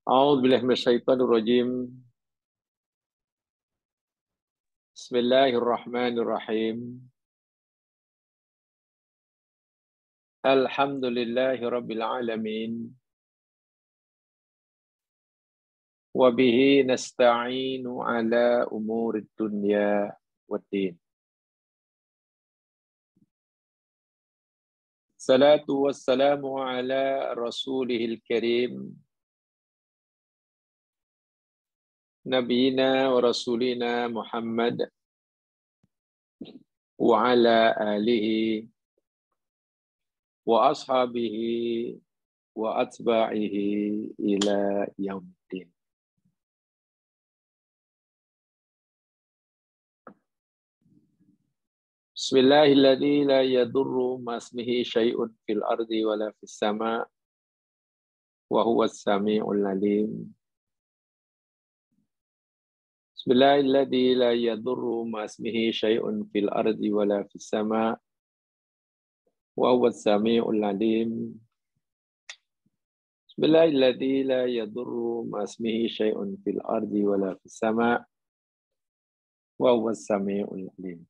A'udzu billahi minasyaitonir rajim. Bismillahirrahmanirrahim. Alhamdulillahirabbil alamin. Wa bihi nasta'inu ala umurid dunya waddin. Salatu wassalamu ala rasulihil karim. Nabiyina wa rasulina Muhammad wa ala alihi wa ashabihi wa atba'ihi ila yaumiddin. Bismillahilladzi la yadurru ma'asmihi syai'un fil ardi wala fis sama' wa huwas sami'ul alim. Bismillahilladzi la yadurru ma'asmihi syai'un fil ardi wala fis sama' wa huwas sami'ul alim. Bismillahilladzi la yadurru ma'asmihi syai'un fil ardi wala fis sama' wa huwas sami'ul alim.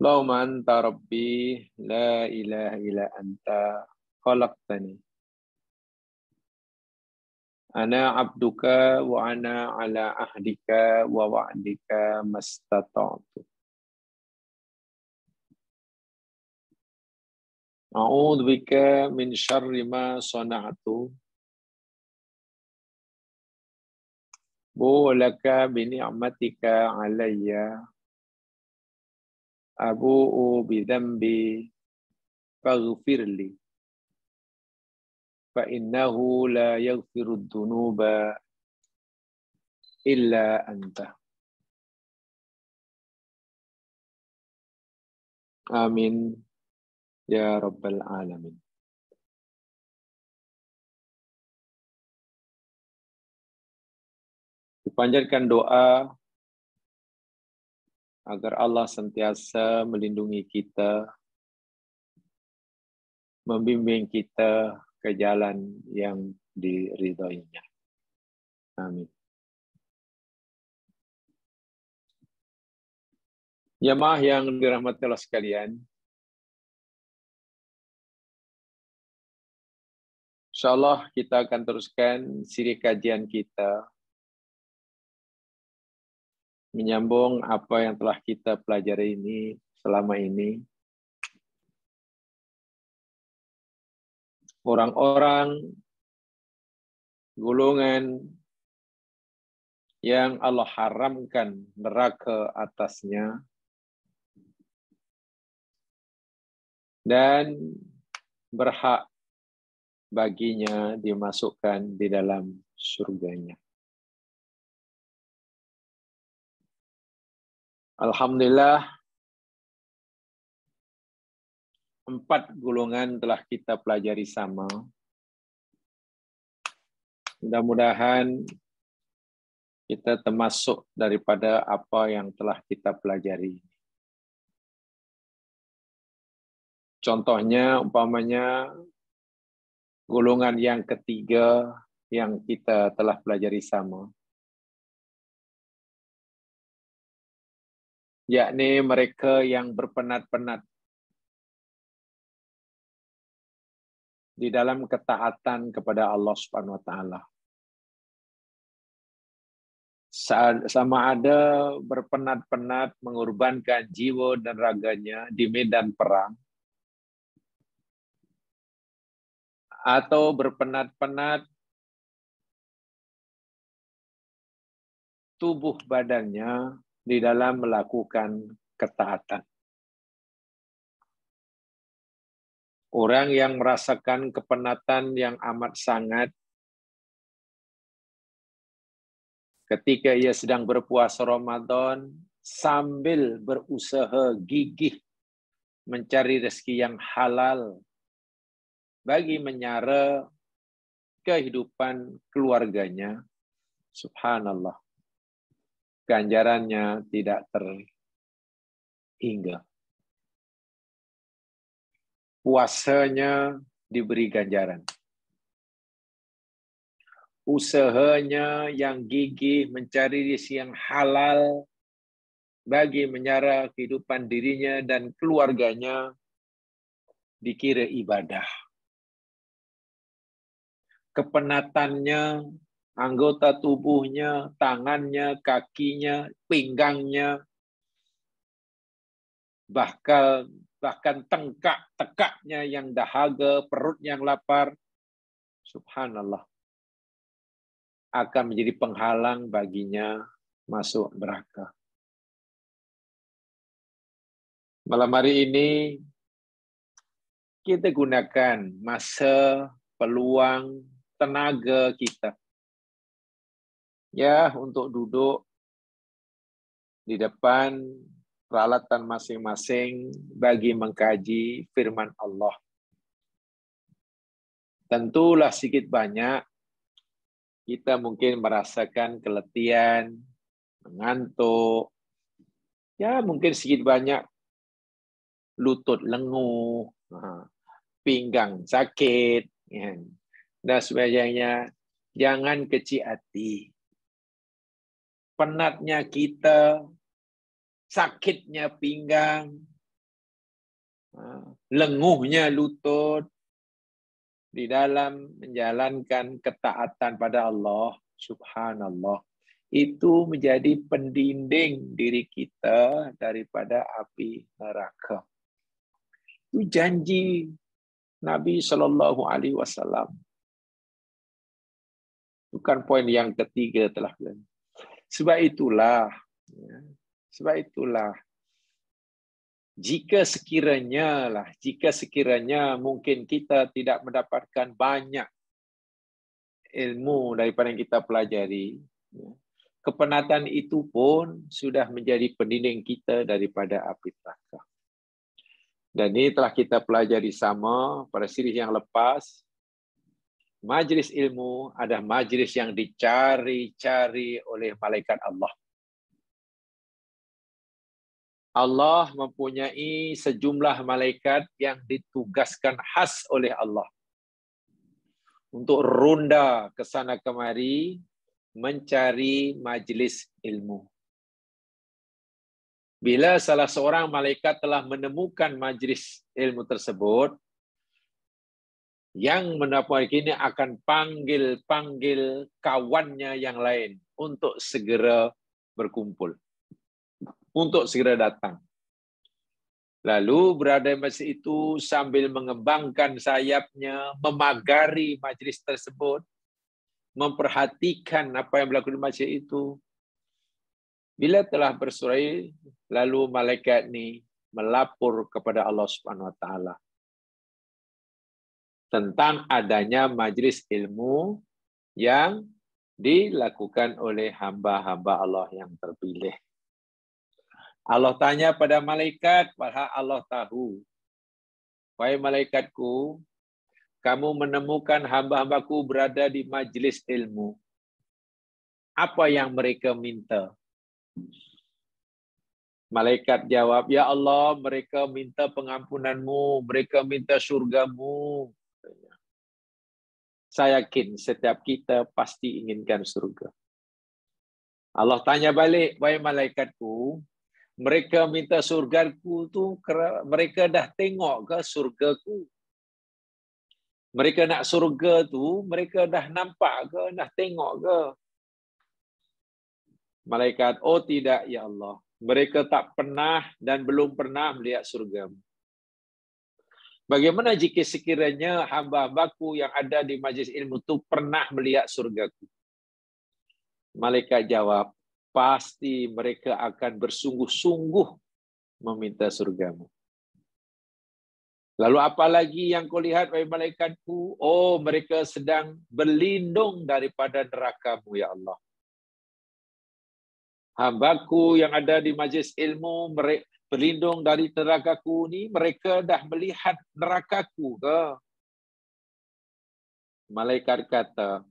Allahumma anta rabbi la ilaha illa anta khalaqtani. Ana abduka wa ana ala ahdika wa wa'dika mastata'tu. A'udzu bika min syarri ma sana'tu. Bu'laka bi ni'matika alayya. Abu'u bi dhanbi faghfirli. Fa innahu la yaghfiru dhunuba illa anta. Amin ya rabbal alamin. Dipanjatkan doa agar Allah sentiasa melindungi kita, membimbing kita ke jalan yang diridhoinya. Amin. Jemaah yang dirahmati Allah sekalian, insyaallah kita akan teruskan siri kajian kita menyambung apa yang telah kita pelajari ini selama ini. Orang-orang golongan yang Allah haramkan neraka atasnya dan berhak baginya dimasukkan di dalam surganya. Alhamdulillah, 4 golongan telah kita pelajari sama. Mudah-mudahan kita termasuk daripada apa yang telah kita pelajari. Contohnya, umpamanya, golongan yang ketiga yang kita telah pelajari sama, yakni mereka yang berpenat-penat di dalam ketaatan kepada Allah Subhanahu wa taala. Sama ada berpenat-penat mengorbankan jiwa dan raganya di medan perang, atau berpenat-penat tubuh badannya di dalam melakukan ketaatan. Orang yang merasakan kepenatan yang amat sangat ketika ia sedang berpuasa Ramadan sambil berusaha gigih mencari rezeki yang halal bagi menyara kehidupan keluarganya, subhanallah, ganjarannya tidak terhingga. Puasanya diberi ganjaran, usahanya yang gigih mencari rezeki yang halal bagi menyara kehidupan dirinya dan keluarganya dikira ibadah. Kepenatannya, anggota tubuhnya, tangannya, kakinya, pinggangnya, bahkan tekaknya yang dahaga, perut yang lapar, subhanallah, akan menjadi penghalang baginya masuk neraka. Malam hari ini kita gunakan masa, peluang, tenaga kita ya untuk duduk di depan peralatan masing-masing bagi mengkaji firman Allah. Tentulah sedikit banyak kita mungkin merasakan keletihan, mengantuk, ya mungkin sedikit banyak lutut lenguh, pinggang sakit, dan sebagainya. Jangan kecil hati. Penatnya kita, sakitnya pinggang, lenguhnya lutut, di dalam menjalankan ketaatan pada Allah, subhanallah, itu menjadi pendinding diri kita daripada api neraka. Itu janji Nabi SAW. Bukan poin yang ketiga telah. Sebab itulah, jika sekiranya mungkin kita tidak mendapatkan banyak ilmu daripada yang kita pelajari, kepenatan itu pun sudah menjadi pendinding kita daripada api neraka. Dan ini telah kita pelajari sama pada siri yang lepas. Majlis ilmu adalah majlis yang dicari-cari oleh malaikat Allah. Allah mempunyai sejumlah malaikat yang ditugaskan khas oleh Allah untuk ronda ke sana kemari mencari majlis ilmu. Bila salah seorang malaikat telah menemukan majlis ilmu tersebut, yang mendapat ini akan panggil kawannya yang lain untuk segera berkumpul, untuk segera datang. Lalu berada di majlis itu sambil mengembangkan sayapnya, memagari majlis tersebut, memperhatikan apa yang berlaku di majlis itu. Bila telah bersurai, lalu malaikat ini melapor kepada Allah Subhanahu wa taala tentang adanya majlis ilmu yang dilakukan oleh hamba-hamba Allah yang terpilih. Allah tanya pada malaikat, padahal Allah tahu. Wahai malaikatku, kamu menemukan hamba-hambaku berada di majlis ilmu. Apa yang mereka minta? Malaikat jawab, ya Allah, mereka minta pengampunanmu, mereka minta surgamu. Saya yakin setiap kita pasti inginkan surga. Allah tanya balik, wahai malaikatku, mereka minta surgaku tu, mereka dah tengok ke surgaku? Mereka nak surga tu, mereka dah nampak ke, dah tengok ke? Malaikat, oh tidak ya Allah. Mereka tak pernah dan belum pernah melihat surgamu. Bagaimana jika sekiranya hamba-hambaku yang ada di majlis ilmu itu pernah melihat surgaku? Malaikat jawab, pasti mereka akan bersungguh-sungguh meminta surgamu. Lalu apa lagi yang kau lihat, wahai malaikatku? Oh, mereka sedang berlindung daripada neraka-Mu, ya Allah. Hambaku yang ada di majlis ilmu, mereka berlindung dari neraka-Ku ni, mereka dah melihat neraka-Ku ke? Malaikat kata,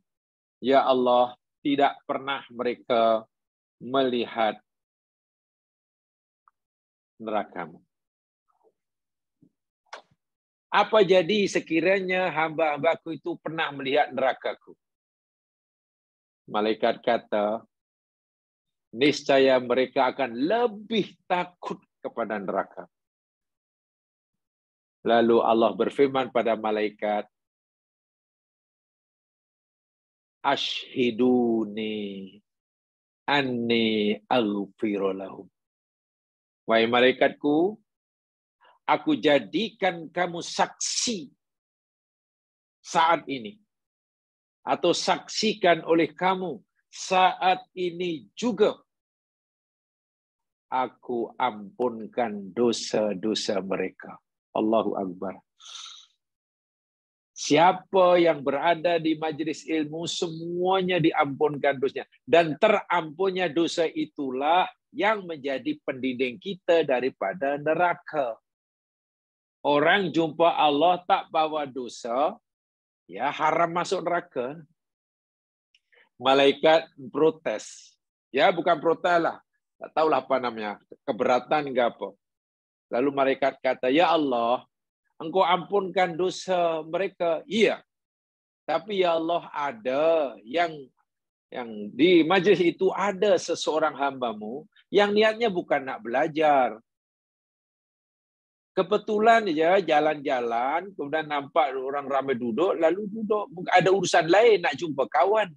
ya Allah, tidak pernah mereka melihat neraka-Mu. Apa jadi sekiranya hamba-hambaku itu pernah melihat neraka-Ku? Malaikat kata, niscaya mereka akan lebih takut kepada neraka. Lalu Allah berfirman pada malaikat, Ashhiduni anni aghfiru lahum. Wahai malaikatku, aku jadikan kamu saksi saat ini. Atau saksikan oleh kamu saat ini juga. Aku ampunkan dosa-dosa mereka. Allahu Akbar. Siapa yang berada di majlis ilmu, semuanya diampunkan dosanya. Dan terampunnya dosa itulah yang menjadi pendidik kita daripada neraka. Orang jumpa Allah tak bawa dosa, ya haram masuk neraka. Malaikat protes. Ya bukan protes lah. Tak tahulah apa namanya. Keberatan ke apa. Lalu malaikat kata, ya Allah, Engkau ampunkan dosa mereka. Iya. Tapi ya Allah, ada yang di majlis itu ada seseorang hambamu yang niatnya bukan nak belajar. Kebetulan ya jalan-jalan, kemudian nampak orang ramai duduk, lalu duduk. Ada urusan lain, nak jumpa kawan.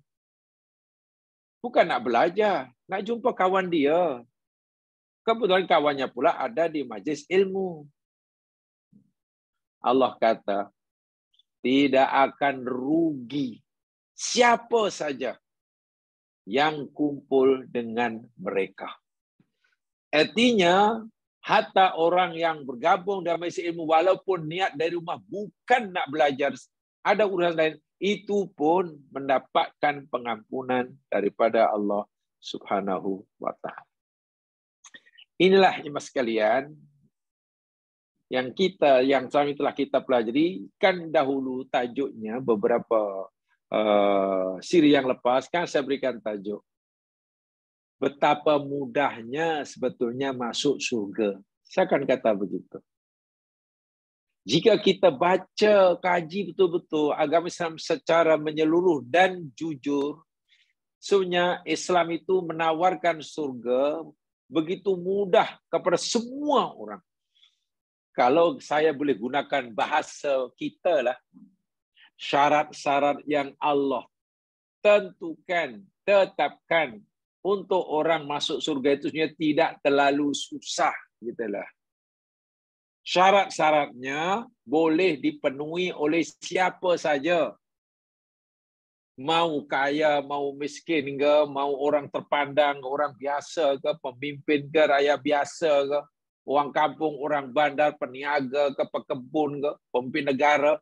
Bukan nak belajar, nak jumpa kawan dia. Kebetulan kawannya pula ada di majlis ilmu. Allah kata, tidak akan rugi siapa saja yang kumpul dengan mereka. Artinya, hatta orang yang bergabung dalam majlis ilmu, walaupun niat dari rumah bukan nak belajar, ada urusan lain, itu pun mendapatkan pengampunan daripada Allah Subhanahu wa Ta'ala. Inilah jemaah sekalian yang selama ini telah kita pelajari. Kan dahulu tajuknya beberapa siri yang lepas kan saya berikan tajuk betapa mudahnya sebetulnya masuk surga. Saya akan kata begitu. Jika kita baca, kaji betul-betul agama Islam secara menyeluruh dan jujur, sebenarnya Islam itu menawarkan surga begitu mudah kepada semua orang. Kalau saya boleh gunakan bahasa kita lah, syarat-syarat yang Allah tentukan, tetapkan untuk orang masuk surga itu sebenarnya tidak terlalu susah, gitulah. Syarat-syaratnya boleh dipenuhi oleh siapa saja. Mau kaya, mau miskin ke, mau orang terpandang, orang biasa ke, pemimpin ke, rakyat biasa ke, orang kampung, orang bandar, peniaga ke, pekebun ke, pemimpin negara,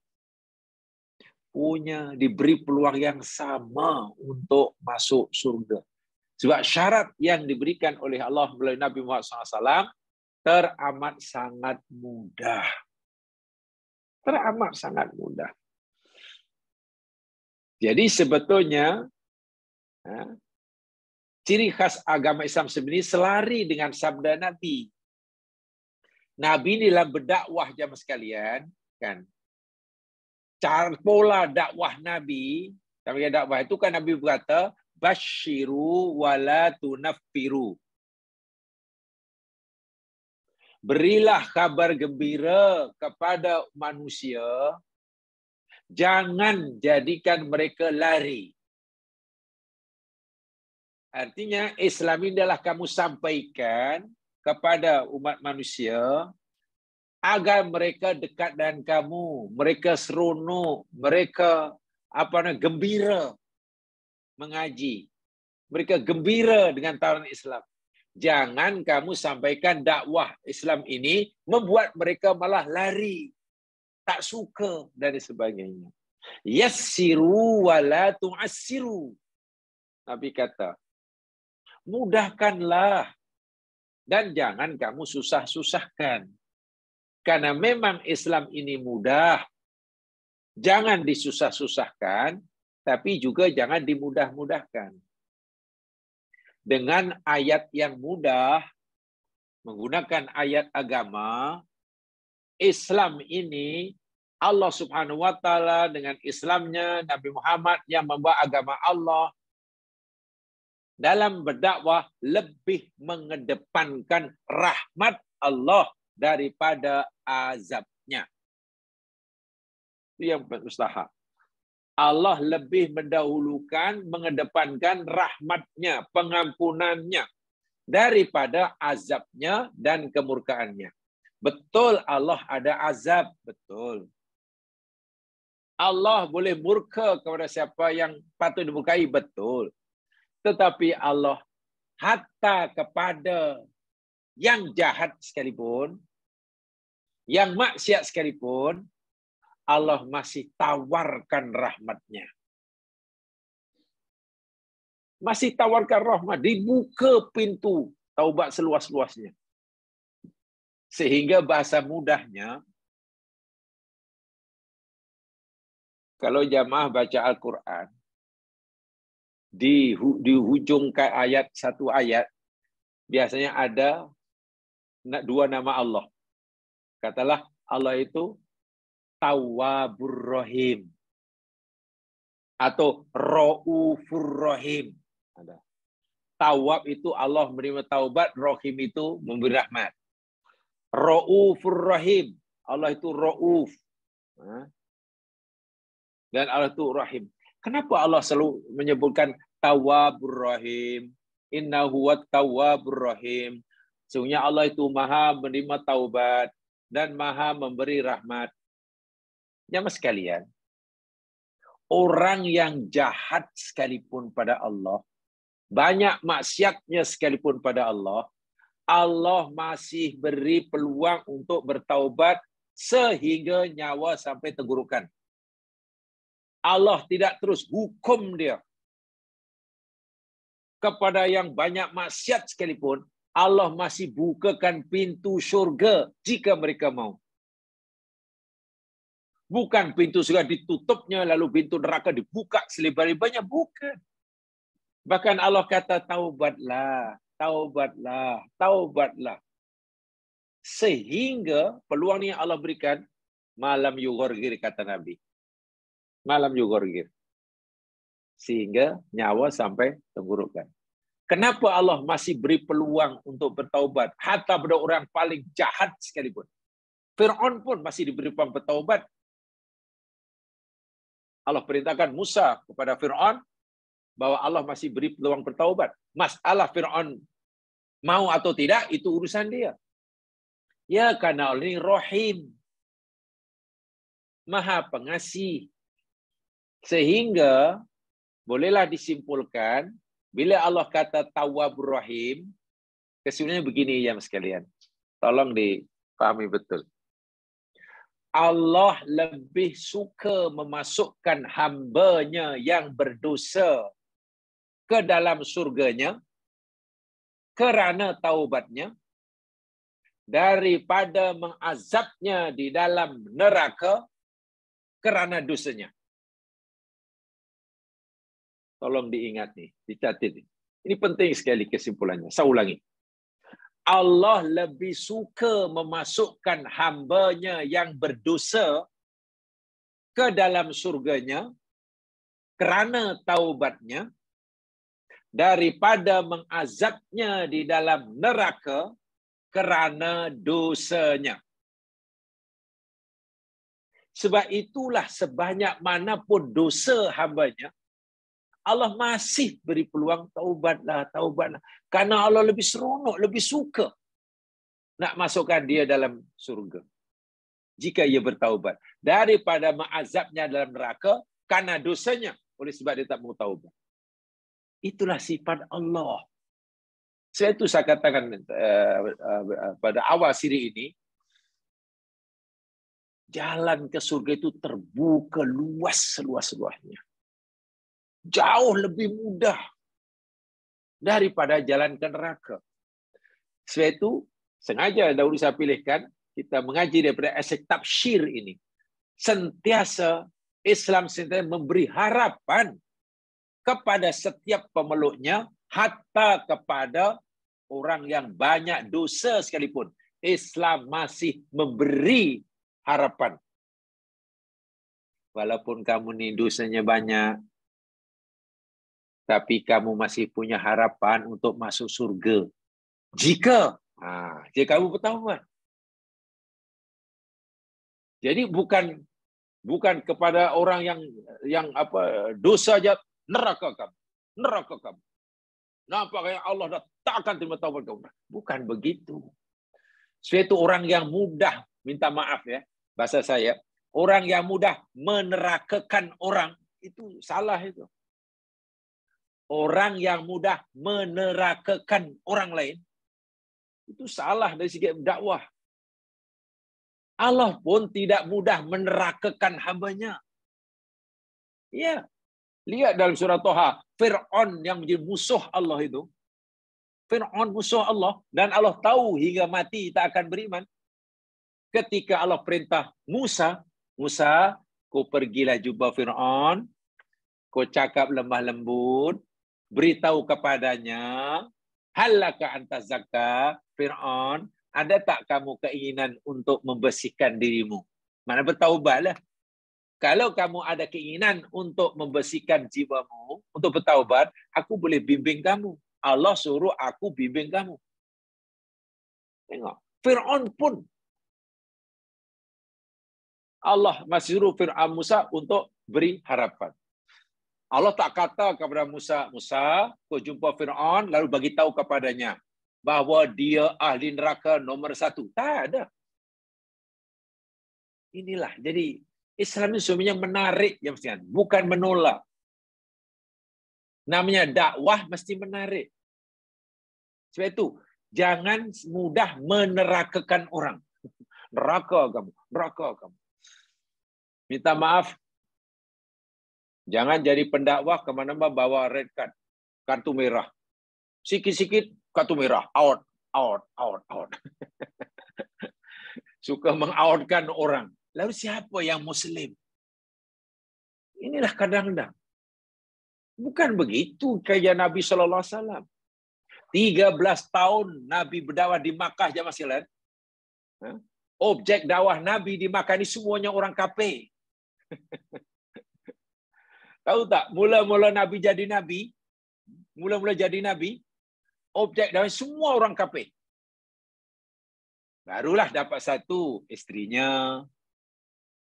diberi peluang yang sama untuk masuk surga. Sebab syarat yang diberikan oleh Allah melalui Nabi Muhammad SAW teramat sangat mudah. Teramat sangat mudah. Jadi sebetulnya ciri khas agama Islam sebenarnya selari dengan sabda Nabi. Nabi dalam berdakwah jamaah sekalian, kan? Cara pola dakwah Nabi, dakwah itu kan Nabi berkata, basyiru wala tunaffiru. Berilah kabar gembira kepada manusia, jangan jadikan mereka lari. Artinya Islam ini adalah kamu sampaikan kepada umat manusia agar mereka dekat dengan kamu, mereka seronok, mereka gembira mengaji. Mereka gembira dengan tawaran Islam. Jangan kamu sampaikan dakwah Islam ini membuat mereka malah lari, tak suka dan sebagainya. Yassiru wala tu'assiru. Nabi kata, mudahkanlah dan jangan kamu susah-susahkan. Karena memang Islam ini mudah. Jangan disusah-susahkan, tapi juga jangan dimudah-mudahkan. Dengan ayat yang mudah, menggunakan ayat agama, Islam ini Allah Subhanahu wa Ta'ala dengan Islamnya Nabi Muhammad yang membawa agama Allah dalam berdakwah lebih mengedepankan rahmat Allah daripada azabnya. Itu yang mustahab. Allah lebih mendahulukan, mengedepankan rahmatnya, pengampunannya daripada azabnya dan kemurkaannya. Betul Allah ada azab, betul. Allah boleh murka kepada siapa yang patut dimurkai, betul. Tetapi Allah hatta kepada yang jahat sekalipun, yang maksiat sekalipun, Allah masih tawarkan rahmatnya. Masih tawarkan rahmat, dibuka pintu taubat seluas-luasnya. Sehingga bahasa mudahnya, kalau jamaah baca Al-Quran, di hujung ayat, satu ayat, biasanya ada dua nama Allah. Katalah Allah itu Tawwabur Rahim atau Raufur Rahim. Ada. Tawwab itu Allah menerima taubat, Rahim itu memberi rahmat. Raufur Rahim, Allah itu Rauf. Dan Allah itu Rahim. Kenapa Allah selalu menyebutkan Tawwabur Rahim? Innahu wat Tawwabur Rahim. Sesungguhnya Allah itu Maha menerima taubat dan Maha memberi rahmat. Jamaah sekalian, orang yang jahat sekalipun pada Allah, banyak maksiatnya sekalipun pada Allah, Allah masih beri peluang untuk bertaubat sehingga nyawa sampai tenggorokan. Allah tidak terus hukum dia. Kepada yang banyak maksiat sekalipun, Allah masih bukakan pintu syurga jika mereka mau. Bukan pintu surga ditutupnya, lalu pintu neraka dibuka selebar-lebarnya. Bukan. Bahkan Allah kata, taubatlah, taubatlah, taubatlah. Sehingga peluang yang Allah berikan, malam yughorgir, kata Nabi. Malam yughorgir. Sehingga nyawa sampai tenggorokan. Kenapa Allah masih beri peluang untuk bertaubat? Hatta pada orang paling jahat sekalipun. Fir'aun pun masih diberi peluang bertaubat. Allah perintahkan Musa kepada Fir'aun bahwa Allah masih beri peluang bertaubat. Masalah Fir'aun mau atau tidak, itu urusan dia. Ya, karena Allah ini Rahim. Maha pengasih. Sehingga bolehlah disimpulkan, bila Allah kata Tawwabur Rahim, kesimpulannya begini ya sekalian. Tolong dipahami betul. Allah lebih suka memasukkan hambanya yang berdosa ke dalam surganya kerana taubatnya daripada mengazabnya di dalam neraka kerana dosanya. Tolong diingat nih, dicatat. Ini penting sekali kesimpulannya. Saya ulangi. Allah lebih suka memasukkan hambanya yang berdosa ke dalam surganya kerana taubatnya daripada mengazabnya di dalam neraka kerana dosanya. Sebab itulah sebanyak manapun dosa hambanya, Allah masih beri peluang taubatlah, taubatlah. Karena Allah lebih seronok, lebih suka nak masukkan dia dalam surga. Jika ia bertaubat. Daripada mengazabnya dalam neraka karena dosanya. Oleh sebab dia tak mau taubat. Itulah sifat Allah. Sebab itu saya katakan pada awal siri ini, jalan ke surga itu terbuka luas seluas-luasnya. Jauh lebih mudah daripada jalan ke neraka. Sebab itu, sengaja dahulu saya pilihkan, kita mengaji daripada aspek tafsir ini. Sentiasa, Islam sentiasa memberi harapan kepada setiap pemeluknya, hatta kepada orang yang banyak dosa sekalipun. Islam masih memberi harapan. Walaupun kamu ni dosanya banyak, tapi kamu masih punya harapan untuk masuk surga. Jika kamu bertaubat. Jadi bukan kepada orang yang dosa aja neraka kamu. Nampaknya Allah dah tak akan terima taubat kamu. Bukan begitu. Suatu orang yang mudah, minta maaf ya, bahasa saya, orang yang mudah menerakakan orang, itu salah itu. Orang yang mudah menerakakan orang lain, itu salah dari segi dakwah. Allah pun tidak mudah menerakakan hambanya. Ya, lihat dalam surah Toha, Fir'aun yang menjadi musuh Allah itu. Fir'aun musuh Allah, dan Allah tahu hingga mati tak akan beriman. Ketika Allah perintah Musa, kau pergilah jumpa Fir'aun, kau cakap lemah lembut, beritahu kepadanya, halaka anta zakka, Fir'aun, ada tak kamu keinginan untuk membersihkan dirimu? Mana bertaubatlah. Kalau kamu ada keinginan untuk membersihkan jiwamu, untuk bertaubat, aku boleh bimbing kamu. Allah suruh aku bimbing kamu. Tengok, Fir'aun pun Allah masih suruh Fir'aun Musa untuk beri harapan. Allah tak kata kepada Musa, kau jumpa Fir'aun, lalu bagi tahu kepadanya bahawa dia ahli neraka nomor 1. Tak ada. Inilah, jadi Islam ini sebenarnya menarik, ya mestinya, bukan menolak. Namanya dakwah mesti menarik. Sebab itu, jangan mudah menerakakan orang. Neraka kamu. Minta maaf, jangan jadi pendakwah kemana-mana bawa red card, kartu merah. Sikit-sikit kartu merah, out. Suka mengoutkan orang. Lalu siapa yang Muslim? Inilah kadang-kadang. Bukan begitu gaya Nabi SAW. 13 tahun Nabi berdakwah di Makkah jamaah sekalian. Objek dakwah Nabi di Makkah ini semuanya orang kafir. Tahu tak? Mula-mula Nabi jadi Nabi, objek dakwah semua orang kafir. Barulah dapat satu, istrinya,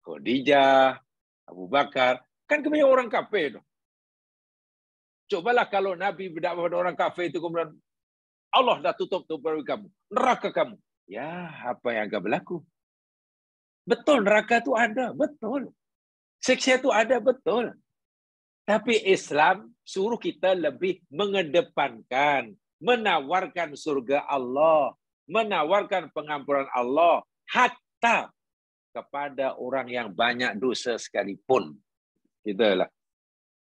Khadijah, Abu Bakar. Kan kebanyakan orang kafir. Cobalah kalau Nabi berdakwah pada orang kafir itu, kemudian Allah dah tutup bagi kamu, neraka kamu. Ya, apa yang akan berlaku? Betul, neraka itu ada, betul. Siksa itu ada, betul. Tapi Islam suruh kita lebih mengedepankan, menawarkan surga Allah, menawarkan pengampunan Allah, hatta kepada orang yang banyak dosa sekalipun. Itulah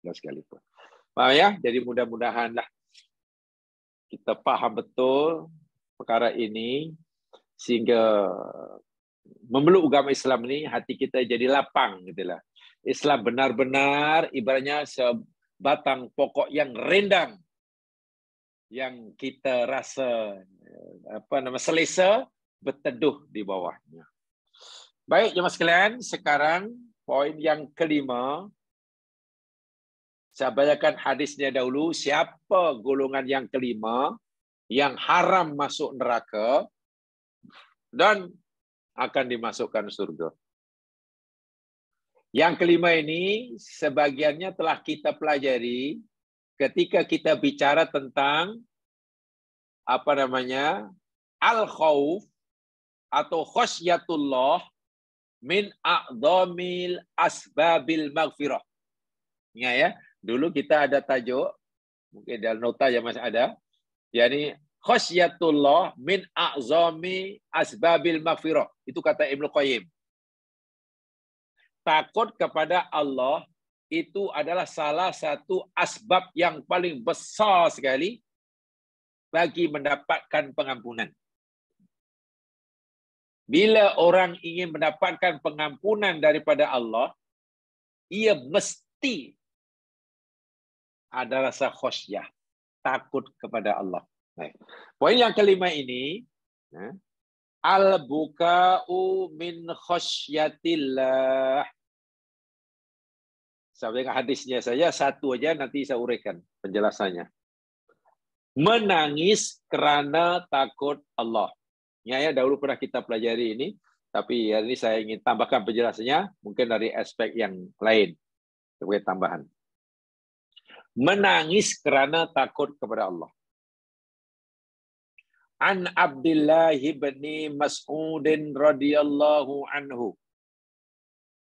sekalipun. Faham ya? Jadi mudah-mudahanlah kita faham betul perkara ini sehingga memeluk agama Islam ini hati kita jadi lapang gitulah. Islam benar-benar ibaratnya sebatang pokok yang rindang yang kita rasa selesa berteduh di bawahnya. Baik jemaah sekalian, sekarang poin yang kelima. Saya bacakan hadisnya dahulu. Siapa golongan yang kelima yang haram masuk neraka dan akan dimasukkan surga. Yang kelima ini sebagiannya telah kita pelajari ketika kita bicara tentang al-khauf atau khasyatullah min a'dhamil asbabil maghfirah. Ingat ya, dulu kita ada tajuk, mungkin dalam nota yang masih ada, yakni khasyatullah min a'zami asbabil maghfirah. Itu kata Ibnu Qayyim. Takut kepada Allah itu adalah salah satu asbab yang paling besar sekali bagi mendapatkan pengampunan. Bila orang ingin mendapatkan pengampunan daripada Allah, ia mesti ada rasa khasyah, takut kepada Allah. Poin yang kelima ini, al-buka'u min khasyatillah. Sampai dengan hadisnya saja satu aja nanti saya uraikan penjelasannya. Menangis karena takut Allah. Ya, dahulu pernah kita pelajari ini, tapi hari ini saya ingin tambahkan penjelasannya mungkin dari aspek yang lain sebagai tambahan. Menangis karena takut kepada Allah. An Abdullah bin Mas'ud radhiyallahu anhu.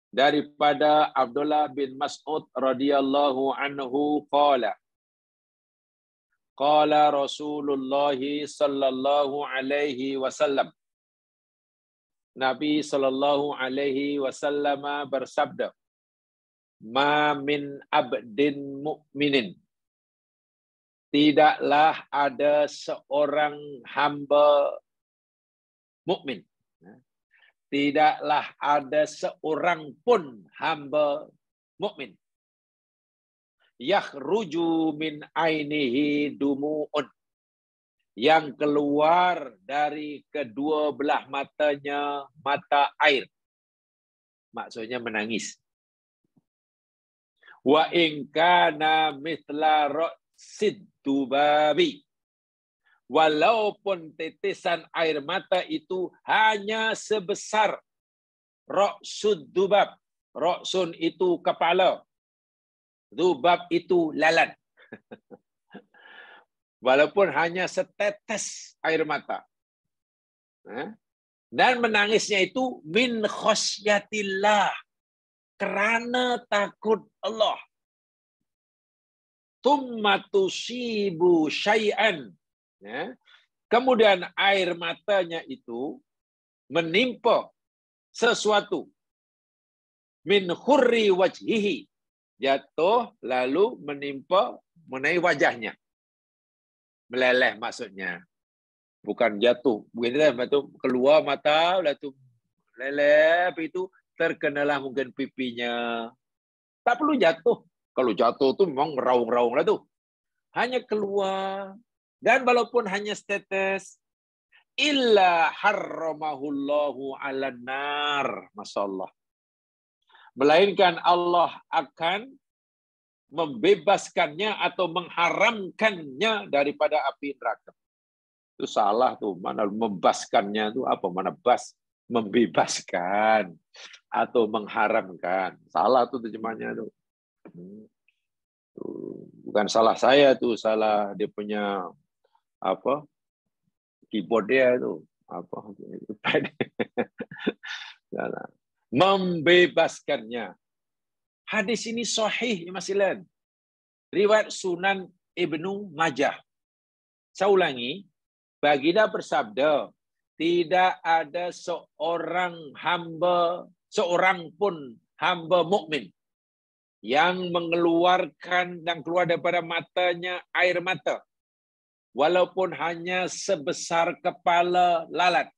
Daripada Abdullah bin Mas'ud radhiyallahu anhu qala qala Rasulullah sallallahu alaihi wasallam. Nabi sallallahu alaihi wasallam bersabda, "Ma min abdin mu'minin." Tidaklah ada seorang hamba mukmin. Tidaklah ada seorang pun hamba mukmin. Yakhruju min ainihi dumu'un. Yang keluar dari kedua belah matanya mata air. Maksudnya menangis. Wa in kana mithla ra'sid dubabi. Walaupun tetesan air mata itu hanya sebesar ra'sud dubab. Ra'sun itu kepala. Dubab itu lalat. Walaupun hanya setetes air mata. Dan menangisnya itu min khosyatillah. Kerana takut Allah. Thumma tusibu syai'an. Kemudian air matanya itu menimpa sesuatu. Min khurri wajhihi. Jatuh lalu menimpa mengenai wajahnya. Meleleh maksudnya. Bukan jatuh. Begini tu keluar mata, lalu meleleh, itu terkenalah mungkin pipinya. Tak perlu jatuh. Kalau jatuh tu memang meraung-raung lah tu. Hanya keluar. Dan walaupun hanya setetes, illa harramahullahu ala nar. Masya Allah. Melainkan Allah akan membebaskannya atau mengharamkannya daripada api neraka. Itu salah tuh. Mana membaskannya itu apa? Mana bas? Membebaskan atau mengharamkan. Salah tuh terjemahnya tuh. Bukan salah saya tuh, salah dia punya apa? Keyboard dia tuh. Apa? Membebaskannya. Hadis ini sahih, Mas Ilan. Riwayat Sunan Ibnu Majah. Saya ulangi, baginda bersabda, tidak ada seorang pun hamba mukmin yang mengeluarkan dan keluar daripada matanya air mata, walaupun hanya sebesar kepala lalat,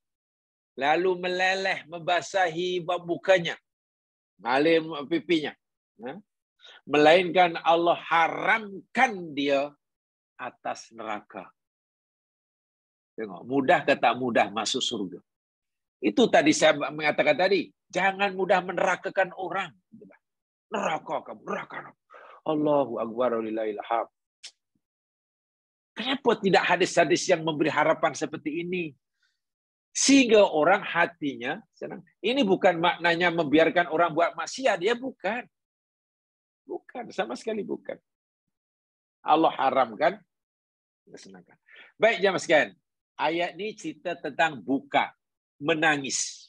lalu meleleh membasahi mukanya, mengalir pipinya, melainkan Allah haramkan dia atas neraka. Tengok, mudah ke tak mudah masuk surga. Itu tadi saya mengatakan tadi, jangan mudah menerakakan orang. Neraka kamu, neraka. Allahu akbar walillahil hamd. Kenapa tidak hadis-hadis yang memberi harapan seperti ini? Sehingga orang hatinya senang. Ini bukan maknanya membiarkan orang buat maksiat, dia bukan. Bukan, sama sekali bukan. Allah haramkan, kesenangan. Baik, jamaah sekalian. Ayat ini cerita tentang buka, menangis.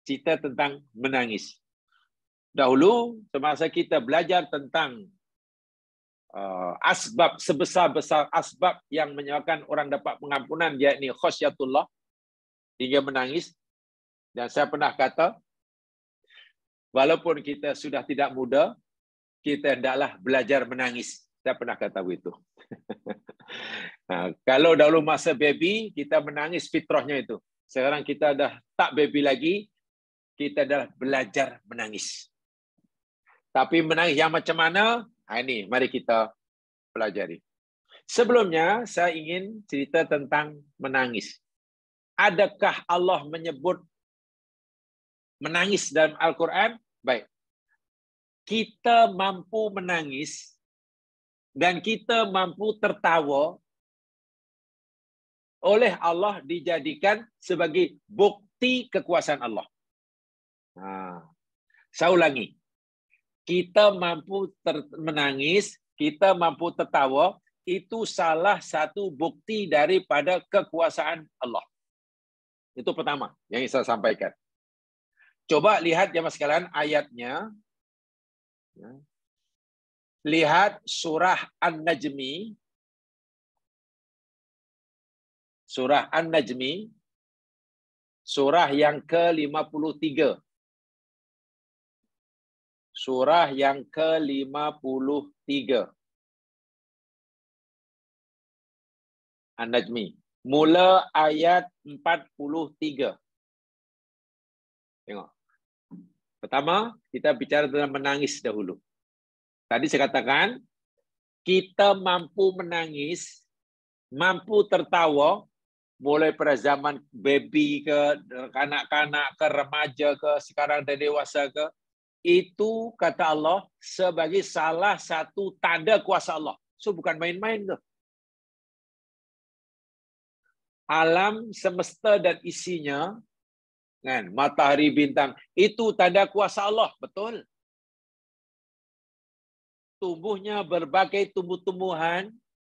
Cerita tentang menangis. Dahulu, semasa kita belajar tentang asbab, sebesar-besar asbab yang menyebabkan orang dapat pengampunan, yakni khasyatullah, hingga menangis. Dan saya pernah kata, walaupun kita sudah tidak muda, kita hendaklah belajar menangis. Saya pernah kata begitu. Nah, kalau dahulu masa baby, kita menangis fitrahnya itu. Sekarang kita dah tak baby lagi, kita dah belajar menangis. Tapi menangis yang macam mana? Ini, mari kita pelajari. Sebelumnya, saya ingin cerita tentang menangis. Adakah Allah menyebut menangis dalam Al-Quran? Baik. kita mampu menangis dan kita mampu tertawa oleh Allah dijadikan sebagai bukti kekuasaan Allah. Saya ulangi. Kita mampu menangis, kita mampu tertawa, itu salah satu bukti daripada kekuasaan Allah. Itu pertama yang saya sampaikan. Coba lihat jemaah sekalian ayatnya. Lihat surah An-Najmi. Surah An-Najmi. Surah yang ke-53. Surah yang ke-53. An-Najmi. Mula ayat 43. Tengok. Pertama, kita bicara tentang menangis dahulu. Tadi saya katakan, kita mampu menangis, mampu tertawa, mulai pada zaman baby ke, kanak-kanak ke, remaja ke, sekarang dah dewasa ke, itu kata Allah sebagai salah satu tanda kuasa Allah. So bukan main-main ke. Alam semesta dan isinya, kan, matahari, bintang, itu tanda kuasa Allah, betul. Tumbuhnya berbagai tumbuh-tumbuhan,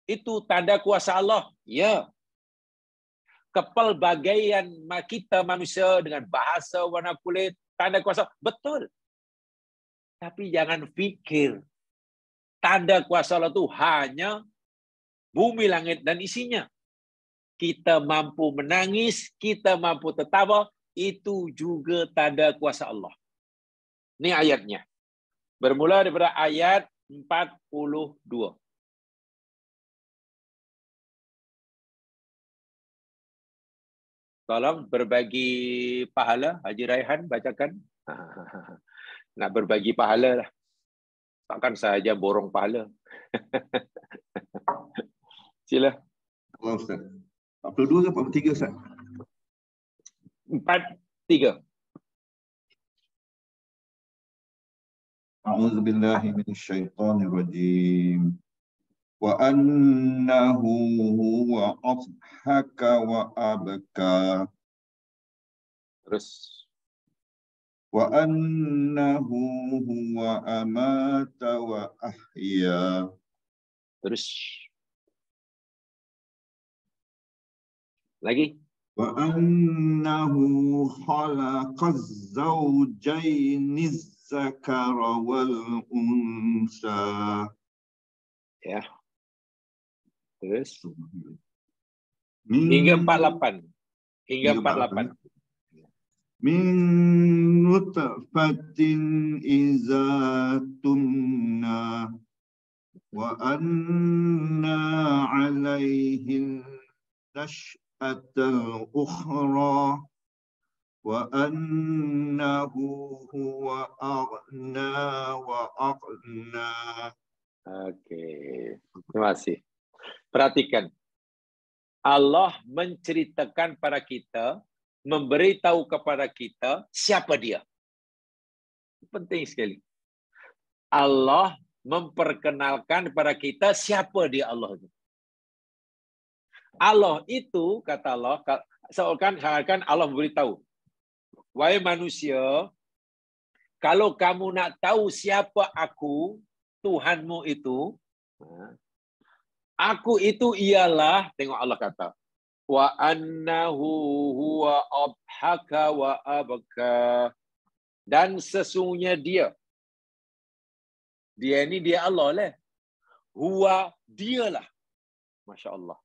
itu tanda kuasa Allah, ya. Kepelbagaian kita manusia dengan bahasa, warna kulit, tanda kuasa, betul. Tapi jangan fikir tanda kuasa Allah itu hanya bumi, langit, dan isinya. Kita mampu menangis, kita mampu tertawa, itu juga tanda kuasa Allah. Ini ayatnya. Bermula daripada ayat 42. Tolong berbagi pahala, Haji Raihan bacakan. Nak berbagi pahala lah. Takkan sahaja borong pahala. Sila. Allah Ustaz. 42 ke 43 Ustaz? 43. A'udzu billahi minasyaitonir rajim. Wa annahu huwa adhaka wa abka. Terus. Wa annahu huwa amata wa ahya. Terus. Lagi. Wa annahu khalaqaz zawjaini dzakara wal unsa. Ya. Terus. Hingga 48. Hingga 48. Min nutfatin iza tumna wa anna alaihin nash'atal ukhra wa annahu huwa aghna wa aqna. Oke. Terima kasih. Perhatikan. Allah menceritakan pada kita, memberitahu kepada kita siapa dia. Penting sekali. Allah memperkenalkan kepada kita siapa dia Allah itu. Allah itu, kata Allah, seakan Allah memberitahu, wahai manusia, kalau kamu nak tahu siapa aku, Tuhanmu itu, aku itu ialah, tengok Allah kata, wa annahu huwa adhaka wa abka, dan sesungguhnya dia ini dia Allah lah, huwa dialah, Masya Allah,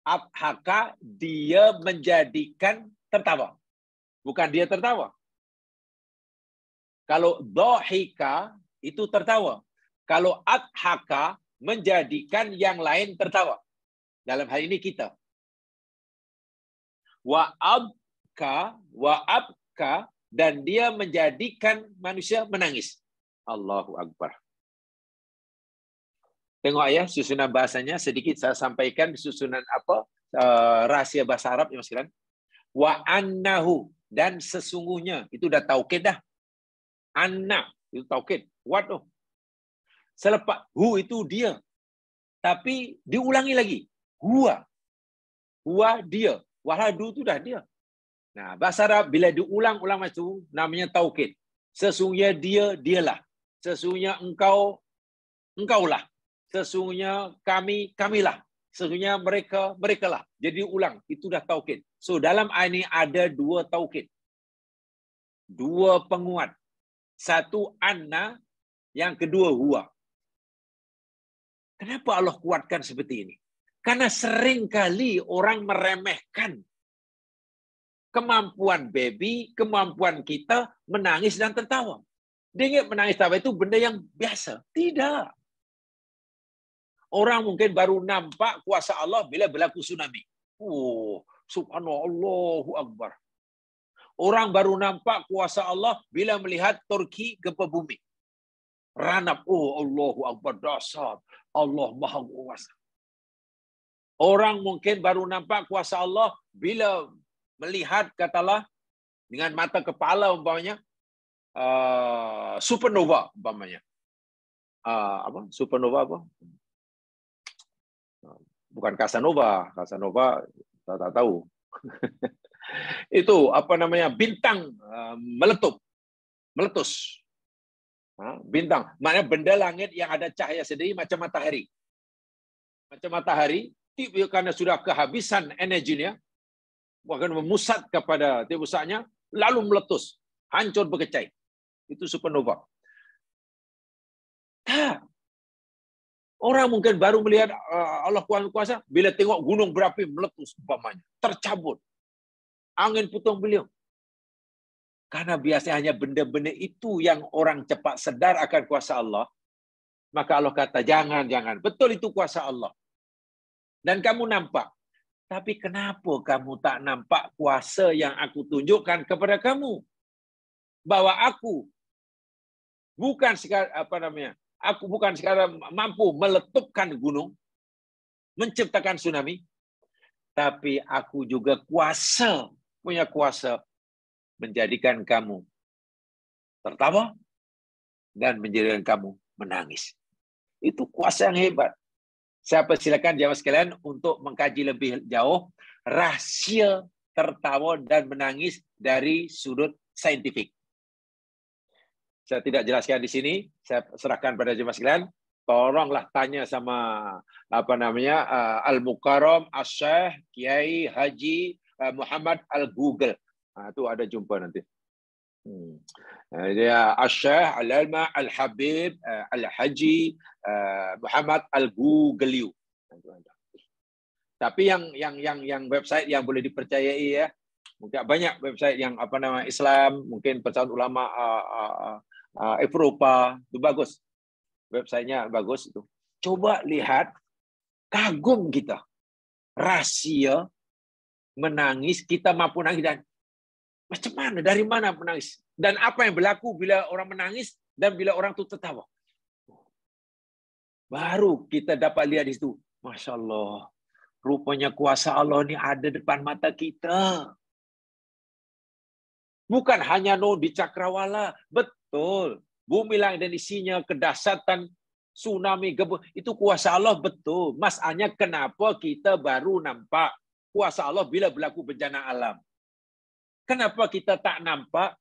adhaka, dia menjadikan tertawa, bukan dia tertawa. Kalau dhahika itu tertawa. Kalau adhaka menjadikan yang lain tertawa. Dalam hal ini kita. Wa abka dan dia menjadikan manusia menangis. Allahu Akbar. Tengok ya susunan bahasanya sedikit saya sampaikan susunan apa rahasia bahasa Arab ya Mas Kiran. Wa annahu, dan sesungguhnya. Itu dah taukid dah. Anna itu taukid. Kuat tu. Selepas hu itu dia. Tapi diulangi lagi. Huwa. Huwa dia. Waladu itu dah dia. Nah, bahasa Arab bila diulang-ulang macam itu namanya taukid. Sesungguhnya dia, dialah. Sesungguhnya engkau, engkaulah. Sesungguhnya kami, kamilah. Sesungguhnya mereka, merekalah. Jadi ulang. Itu dah taukid. So, dalam ayat ini ada dua taukid. Dua penguat. Satu anna, yang kedua huwa. Kenapa Allah kuatkan seperti ini? Karena seringkali orang meremehkan kemampuan baby, kemampuan kita menangis dan tertawa. Dia ingat menangis tertawa itu benda yang biasa. Tidak. Orang mungkin baru nampak kuasa Allah bila berlaku tsunami. Oh, subhanallah, Allahu Akbar. Orang baru nampak kuasa Allah bila melihat Turki gempa bumi. Ranap, oh Allahu Akbar, dasar. Allah Maha Kuasa. Orang mungkin baru nampak kuasa Allah bila melihat, katalah, dengan mata kepala umpamanya, supernova umpamanya. Apa? Supernova apa? Bukan Casanova. Casanova tak tahu. Itu apa namanya? Bintang meletus. Bintang. Maknanya benda langit yang ada cahaya sendiri macam matahari. Macam matahari, karena sudah kehabisan energinya, bahkan memusat kepada titik pusatnya, lalu meletus, hancur berkecai. Itu supernova. Orang mungkin baru melihat Allah kuasa bila tengok gunung berapi meletus umpamanya, tercabut, angin putung beliung. Karena biasanya hanya benda-benda itu yang orang cepat sedar akan kuasa Allah. Maka Allah kata, jangan. Betul itu kuasa Allah. Dan kamu nampak. Tapi kenapa kamu tak nampak kuasa yang aku tunjukkan kepada kamu? Bahwa aku bukan aku bukan sekarang mampu meletupkan gunung, menciptakan tsunami, tapi aku juga punya kuasa menjadikan kamu tertawa dan menjadikan kamu menangis. Itu kuasa yang hebat. Saya persilakan jamaah sekalian untuk mengkaji lebih jauh rahsia tertawa dan menangis dari sudut saintifik. Saya tidak jelaskan di sini, saya serahkan pada jemaah sekalian. Tolonglah tanya sama Al-Mukarram Asy-Syaikh Kiai Haji Muhammad Al-Google. Itu ada jumpa nanti. Dia Asy-Syaikh Al-Alma Al-Habib Al-Haji Muhammad Al-Google. Tapi yang website yang boleh dipercayai ya. Mungkin banyak website yang Islam, mungkin Persatuan Ulama Eropa, itu bagus. Websitenya bagus itu. Coba lihat, kagum kita. Rahsia menangis, kita mampu nangis dan macam mana, dari mana menangis? Dan apa yang berlaku bila orang menangis dan bila orang itu tertawa? Baru kita dapat lihat di situ. Masya Allah, rupanya kuasa Allah ini ada depan mata kita. Bukan hanya di cakrawala. Betul. Bumi langit dan isinya, kedahsyatan, tsunami, gempa. Itu kuasa Allah, betul. Masalahnya kenapa kita baru nampak kuasa Allah bila berlaku bencana alam? Kenapa kita tak nampak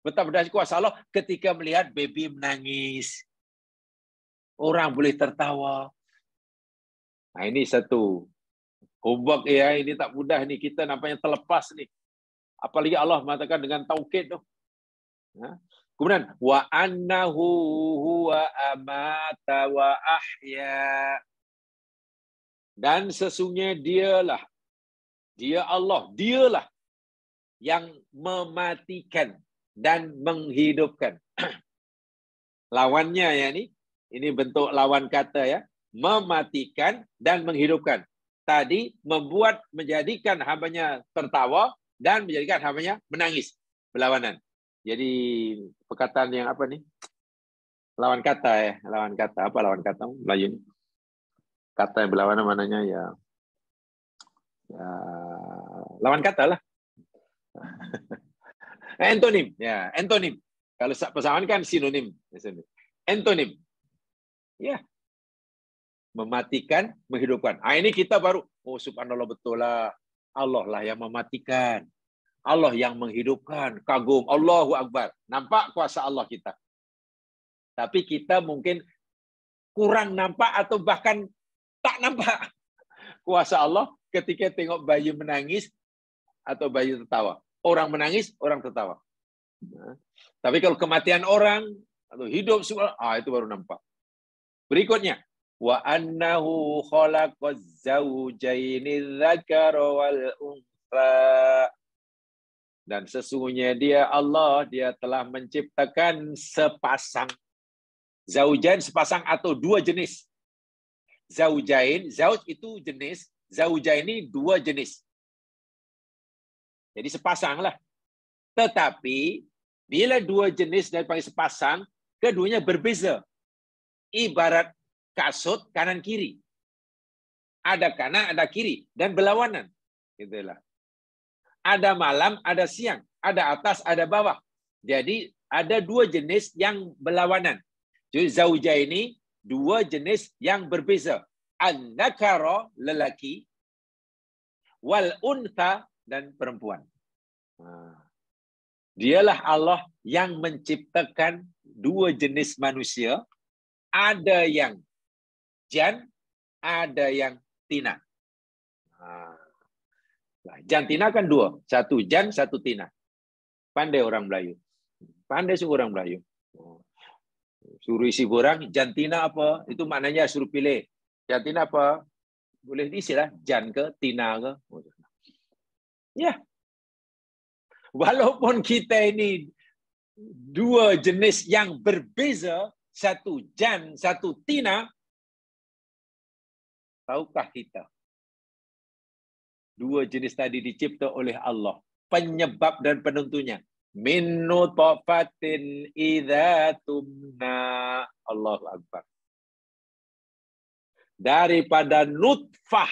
betapa dahsyat kuasa Allah ketika melihat baby menangis? Orang boleh tertawa. Nah, ini satu. Homework ya, ini tak mudah nih. Kita nampaknya terlepas nih. Apalagi Allah mengatakan dengan taukid tu. Kemudian wa annahu huwa amata wa ahya. Dan sesungguhnya dialah, dia Allah, dialah yang mematikan dan menghidupkan. Lawannya ya ini bentuk lawan kata ya, mematikan dan menghidupkan. Tadi membuat, menjadikan hambanya tertawa dan menjadikan hambanya menangis. Berlawanan. Jadi perkataan yang apa nih? Lawan kata ya, lawan kata. Apa lawan kata Melayu ini? Kata yang berlawanan mananya ya lawan kata lah. Antonim, ya, antonim. Kalau pasangan kan sinonim. Antonim. Ya. Mematikan, menghidupkan. Ini kita baru, oh subhanallah, betul lah. Allah lah yang mematikan. Allah yang menghidupkan. Kagum. Allahu Akbar. Nampak kuasa Allah kita. Tapi kita mungkin kurang nampak atau bahkan tak nampak kuasa Allah ketika tengok bayi menangis atau bayi tertawa. Orang menangis, orang tertawa. Nah, tapi kalau kematian orang atau hidup semua, itu baru nampak. Berikutnya, wa annahu khalaqaz zawjaini dzakara wal untha. Dan sesungguhnya dia Allah, dia telah menciptakan sepasang zaujain, sepasang atau dua jenis. Zaujain, zauj itu jenis, zaujaini dua jenis. Jadi sepasang lah. Tetapi bila dua jenis daripada sepasang, keduanya berbeza. Ibarat kasut kanan kiri. Ada kanan, ada kiri dan berlawanan. Gitulah. Ada malam, ada siang, ada atas, ada bawah. Jadi ada dua jenis yang berlawanan. Jadi zaujaini dua jenis yang berbeza. An-nakara lelaki, wal untha dan perempuan. Dialah Allah yang menciptakan dua jenis manusia. Ada yang jan, ada yang tina. Jantina kan dua. Satu jan, satu tina. Pandai orang Melayu. Pandai sungguh orang Melayu. Suruh isi borang, jantina apa? Itu maknanya suruh pilih. Jantina apa? Boleh diisi lah. Jan ke, tina ke. Ya. Walaupun kita ini dua jenis yang berbeza, satu jan, satu tina, tahukah kita? Dua jenis tadi dicipta oleh Allah. Penyebab dan penentunya. Min nutfatin idza tumna. Allahu Akbar. Daripada nutfah.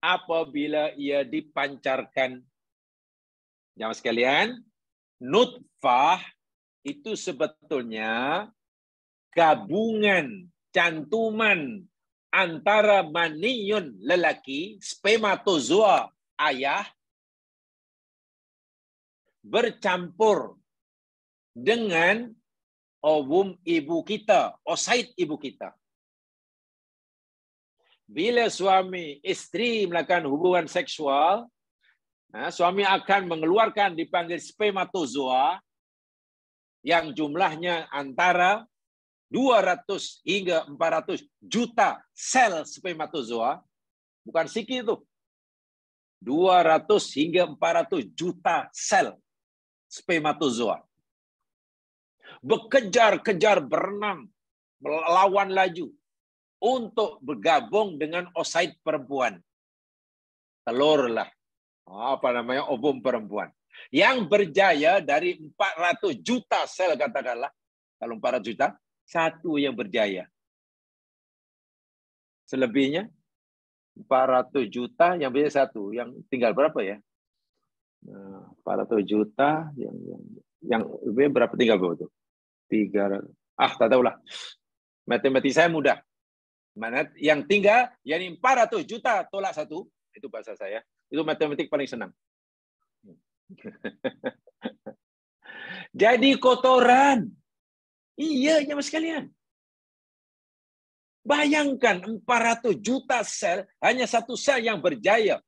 Apabila ia dipancarkan. Jamaah sekalian. Nutfah itu sebetulnya gabungan, cantuman antara maniyun lelaki, spermatozoa ayah, bercampur dengan ovum ibu kita, oosit ibu kita. Bila suami istri melakukan hubungan seksual, suami akan mengeluarkan dipanggil spermatozoa yang jumlahnya antara 200 hingga 400 juta sel spermatozoa. Bukan sikit itu. 200 hingga 400 juta sel spermatozoa. Berkejar-kejar berenang, melawan laju untuk bergabung dengan oosit perempuan. Telur lah. Ovum perempuan. Yang berjaya dari 400 juta sel katakanlah. Kalau 400 juta, satu yang berjaya. Selebihnya 400 juta yang berjaya satu. Yang tinggal berapa ya? 400 juta yang lebih berapa tinggal berapa itu? 300. Tak tahulah. Matematik saya mudah. Mana yang tinggal yang 400 juta tolak satu, itu bahasa saya. Itu matematik paling senang. Jadi kotoran. Iya, jemaah sekalian. Bayangkan 400 juta sel, hanya satu sel yang berjaya.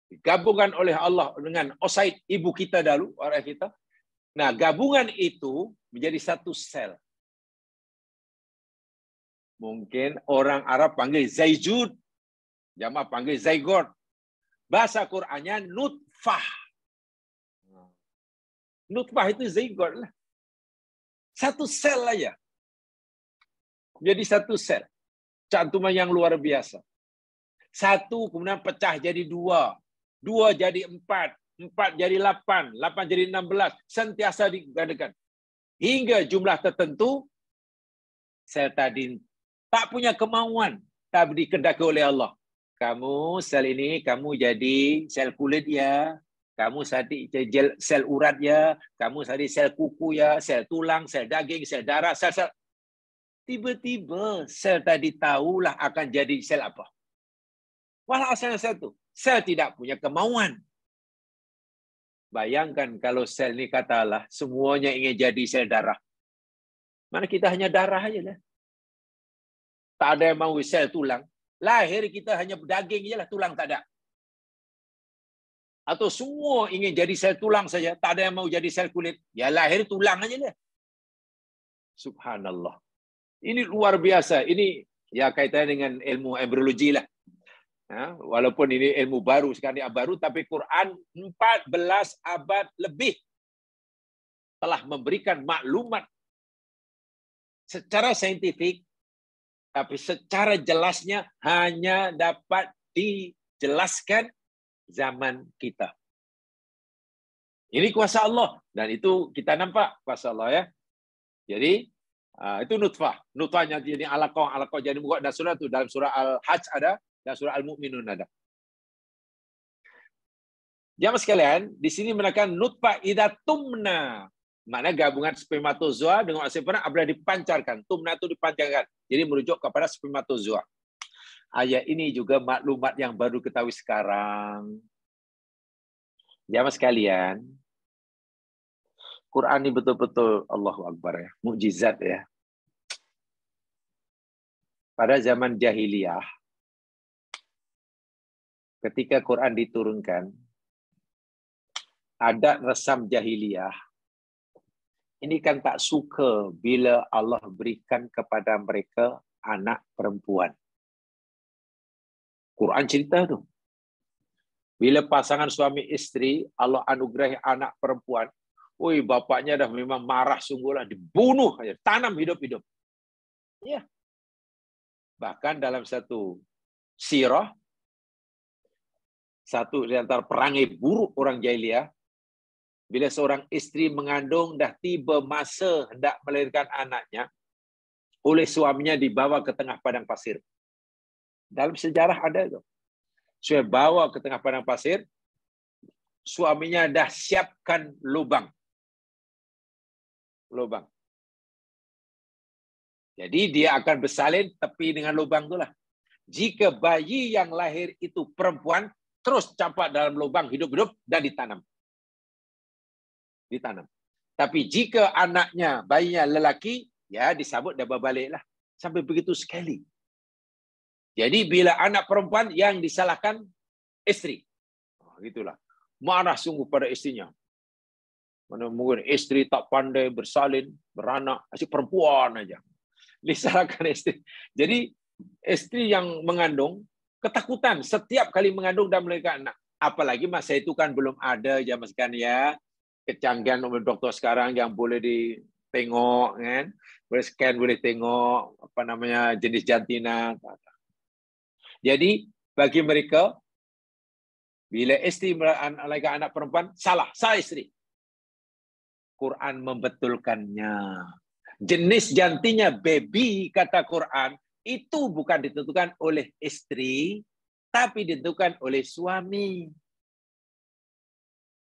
Digabungkan oleh Allah dengan oosit ibu kita dulu, orang kita. Nah, gabungan itu menjadi satu sel. Mungkin orang Arab panggil zaijud, jamaah panggil zygote. Bahasa Qur'annya nutfah. Nutfah itu zygote lah. Satu sel aja. Jadi satu sel. Cantuman yang luar biasa. Satu kemudian pecah jadi dua. Dua jadi empat. Empat jadi 8. 8 jadi 16. Sentiasa digandakan. Hingga jumlah tertentu, sel tadi tak punya kemauan. Tak dikehendaki oleh Allah. Kamu sel ini, kamu jadi sel kulit ya. Kamu tadi sel urat ya, kamu tadi sel kuku ya, sel tulang, sel daging, sel darah, sel. Tiba-tiba sel tadi tahulah akan jadi sel apa. Walau asalnya sel itu. Sel tidak punya kemauan. Bayangkan kalau sel ini katalah semuanya ingin jadi sel darah. Mana kita hanya darah aja lah. Tak ada yang mau sel tulang. Lahir kita hanya daging aja lah, tulang tak ada. Atau semua ingin jadi sel tulang saja, tak ada yang mau jadi sel kulit. Ya lahir tulang aja lah. Subhanallah. Ini luar biasa. Ini ya kaitannya dengan ilmu embriologi lah. Walaupun ini ilmu baru, sekarang baru, tapi Quran 14 abad lebih telah memberikan maklumat secara saintifik, tapi secara jelasnya hanya dapat dijelaskan zaman kita. Ini kuasa Allah, dan itu kita nampak kuasa Allah ya. Jadi itu nutfah. Nutfahnya jadi alaqah jadi muka dan surah itu dalam surah Al-Hajj ada dan surah Al-Mu'minun ada. Jamaah sekalian, di sini menekan nutfah idza tumna. Makna gabungan spermatozoa dengan sperma apabila dipancarkan. Tumna itu dipancarkan. Jadi merujuk kepada spermatozoa. Ayat ini juga maklumat yang baru ketahui sekarang. Jamaah sekalian, Quran ini betul-betul Allahu Akbar ya, mukjizat ya. Pada zaman jahiliyah, ketika Quran diturunkan, adat resam jahiliyah ini kan tak suka bila Allah berikan kepada mereka anak perempuan. Quran cerita tu. Bila pasangan suami isteri, Allah anugerahi anak perempuan, oi bapaknya dah memang marah sungguhlah, dibunuh aja, tanam hidup-hidup. Ya. Bahkan dalam satu sirah, satu di antara perangai buruk orang jahiliyah, bila seorang isteri mengandung dah tiba masa hendak melahirkan anaknya, oleh suaminya dibawa ke tengah padang pasir. Dalam sejarah ada itu. Saya bawa ke tengah padang pasir, suaminya dah siapkan lubang. Jadi dia akan bersalin tepi dengan lubang itulah. Jika bayi yang lahir itu perempuan, terus campak dalam lubang hidup-hidup dan ditanam. Tapi jika anaknya, bayinya lelaki, ya disambut dan berbaliklah. Sampai begitu sekali. Jadi bila anak perempuan yang disalahkan isteri. Gitulah. Marah sungguh pada istrinya. Mana mungkin isteri tak pandai bersalin, beranak, asyik perempuan aja. Disalahkan isteri. Jadi isteri yang mengandung ketakutan setiap kali mengandung dan melahirkan anak. Apalagi masa itu kan belum ada zaman ya kecanggihan dokter sekarang yang boleh ditengok kan, boleh scan, boleh tengok apa namanya jenis jantina. Jadi bagi mereka bila isteri melahirkan anak perempuan salah isteri. Quran membetulkannya. Jenis jantinya baby kata Quran itu bukan ditentukan oleh istri, tapi ditentukan oleh suami.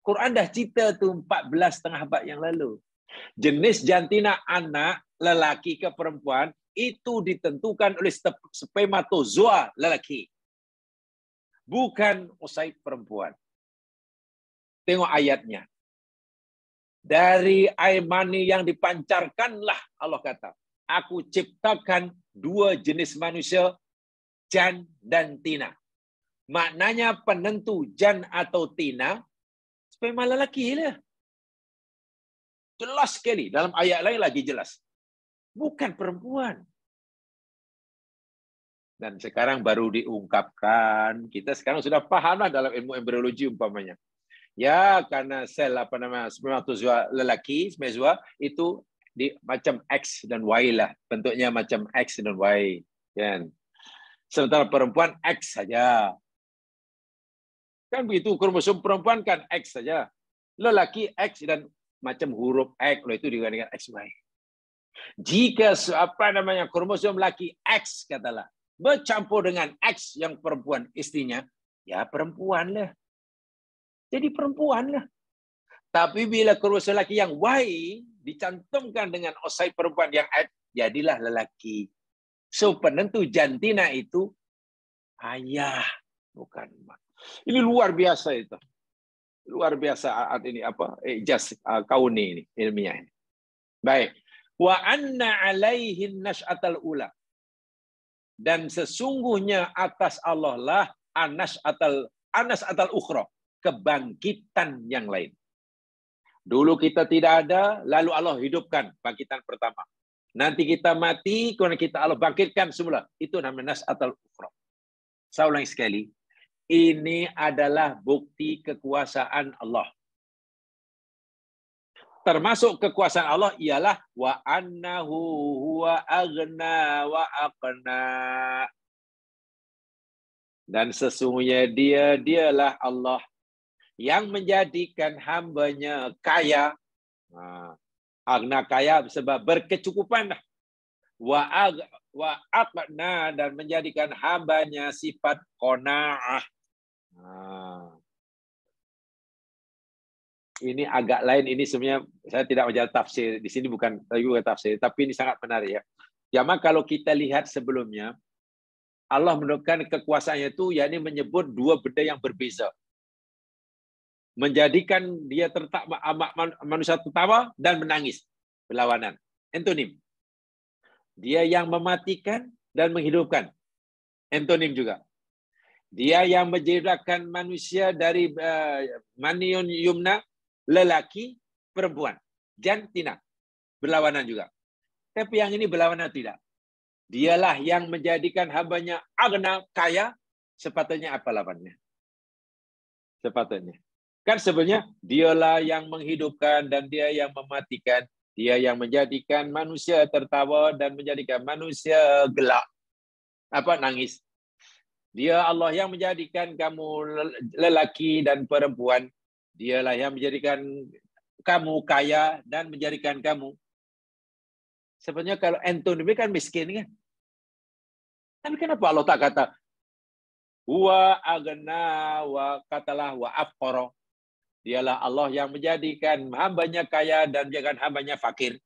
Quran dah cerita tu 14,5 abad yang lalu. Jenis jantina anak lelaki ke perempuan itu ditentukan oleh spermatozoa lelaki. Bukan oosit perempuan. Tengok ayatnya. Dari air mani yang dipancarkanlah Allah kata, aku ciptakan dua jenis manusia, jan dan tina. Maknanya penentu jan atau tina, sperma lelaki lah. Jelas sekali. Dalam ayat lain lagi jelas. Bukan perempuan. Dan sekarang baru diungkapkan. Kita sekarang sudah pahamlah dalam ilmu embriologi umpamanya. Ya, karena sel spermatozoa lelaki, spermatozoa itu macam X dan Y lah. Bentuknya macam X dan Y. Kan? Sementara perempuan X saja. Kan begitu, kromosom perempuan kan X saja. Lelaki X dan macam huruf X, itu dibandingkan XY. Jika kromosom laki X katalah bercampur dengan X yang perempuan istrinya, ya perempuan lah. jadi perempuan lah. Tapi bila kerusa lelaki yang wai dicantumkan dengan osai perempuan yang aib, jadilah lelaki. So penentu jantina itu ayah, bukan mak. Ini luar biasa itu. Luar biasa ini apa? Ijaz kauni ini, ilmiah ini. Baik. Wa anna alaihin nash'atal ula. Dan sesungguhnya atas Allah lah anas atal ukhra, kebangkitan yang lain. Dulu kita tidak ada, lalu Allah hidupkan bangkitan pertama. Nanti kita mati, kemudian kita Allah bangkitkan semula. Itu namanya nas atal ukhra. Saya ulangi sekali. Ini adalah bukti kekuasaan Allah. Termasuk kekuasaan Allah ialah wa annahu huwa aghna wa aqna. Dan sesungguhnya dialah Allah yang menjadikan hambanya kaya. Aghna kaya sebab berkecukupan. Wa aqna dan menjadikan hambanya sifat qanaah. Ini agak lain, ini sebenarnya saya tidak menjadi tafsir di sini, bukan tafsir, tapi ini sangat menarik ya. Jamaah, kalau kita lihat sebelumnya Allah menunjukkan kekuasaannya itu yakni menyebut dua benda yang berbeza. Menjadikan dia manusia tertawa dan menangis, berlawanan. Antonim. Dia yang mematikan dan menghidupkan. Antonim juga. Dia yang menjadikan manusia dari maniun yumna, lelaki, perempuan, jantina, berlawanan juga. Tapi yang ini berlawanan tidak. Dialah yang menjadikan hambanya aghna, kaya, sepatutnya apa lawannya? Sepatutnya. Kan sebenarnya dialah yang menghidupkan dan dia yang mematikan. Dia yang menjadikan manusia tertawa dan menjadikan manusia gelak. Nangis. Dia Allah yang menjadikan kamu lelaki dan perempuan. Dialah yang menjadikan kamu kaya dan menjadikan kamu. Sebenarnya kalau antonim kan miskin kan. Tapi kenapa Allah tak kata huwa aghna wa katalah wa afqara. Dialah Allah yang menjadikan hambanya kaya dan menjadikan hambanya fakir.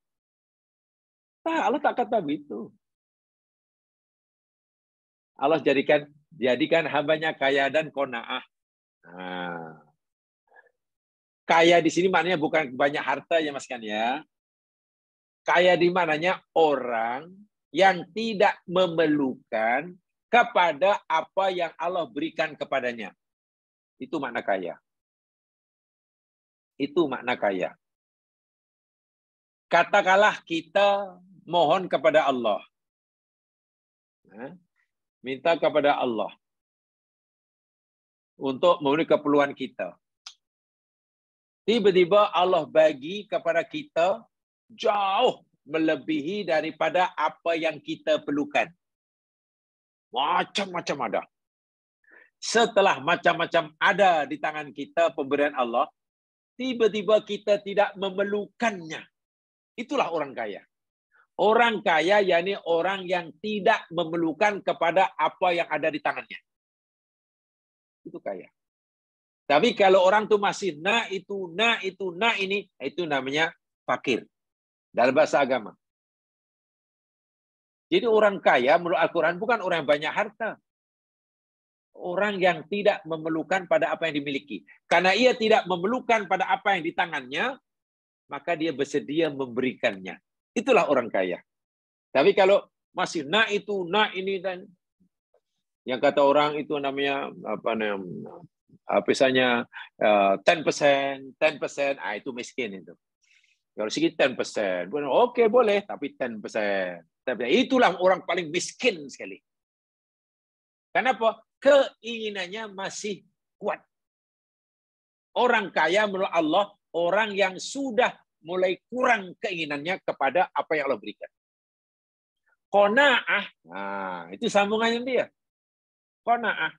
Allah tak kata begitu. Allah jadikan hambanya kaya dan qanaah. Kaya di sini maknanya bukan banyak harta ya Mas kan ya. Kaya di mananya orang yang tidak memerlukan kepada apa yang Allah berikan kepadanya. Itu makna kaya. Itu makna kaya. Katakanlah kita mohon kepada Allah. Minta kepada Allah untuk memenuhi keperluan kita. Tiba-tiba Allah bagi kepada kita jauh melebihi daripada apa yang kita perlukan. Macam-macam ada. Setelah macam-macam ada di tangan kita pemberian Allah, tiba-tiba kita tidak memerlukannya. Itulah orang kaya. Orang kaya yakni orang yang tidak memerlukan kepada apa yang ada di tangannya. Itu kaya. Tapi kalau orang itu masih ini, itu namanya fakir. Dalam bahasa agama. Jadi orang kaya menurut Al-Quran bukan orang yang banyak harta. Orang yang tidak memerlukan pada apa yang dimiliki. Karena ia tidak memerlukan pada apa yang di tangannya, maka dia bersedia memberikannya. Itulah orang kaya. Tapi kalau masih ini dan yang kata orang itu namanya misalnya 10%, itu miskin itu. Kalau sedikit 10%, oke boleh, tapi 10%. Tapi itulah orang paling miskin sekali. Kenapa? Keinginannya masih kuat. Orang kaya menurut Allah, orang yang sudah mulai kurang keinginannya kepada apa yang Allah berikan. Qanaah, itu sambungannya dia. Qanaah.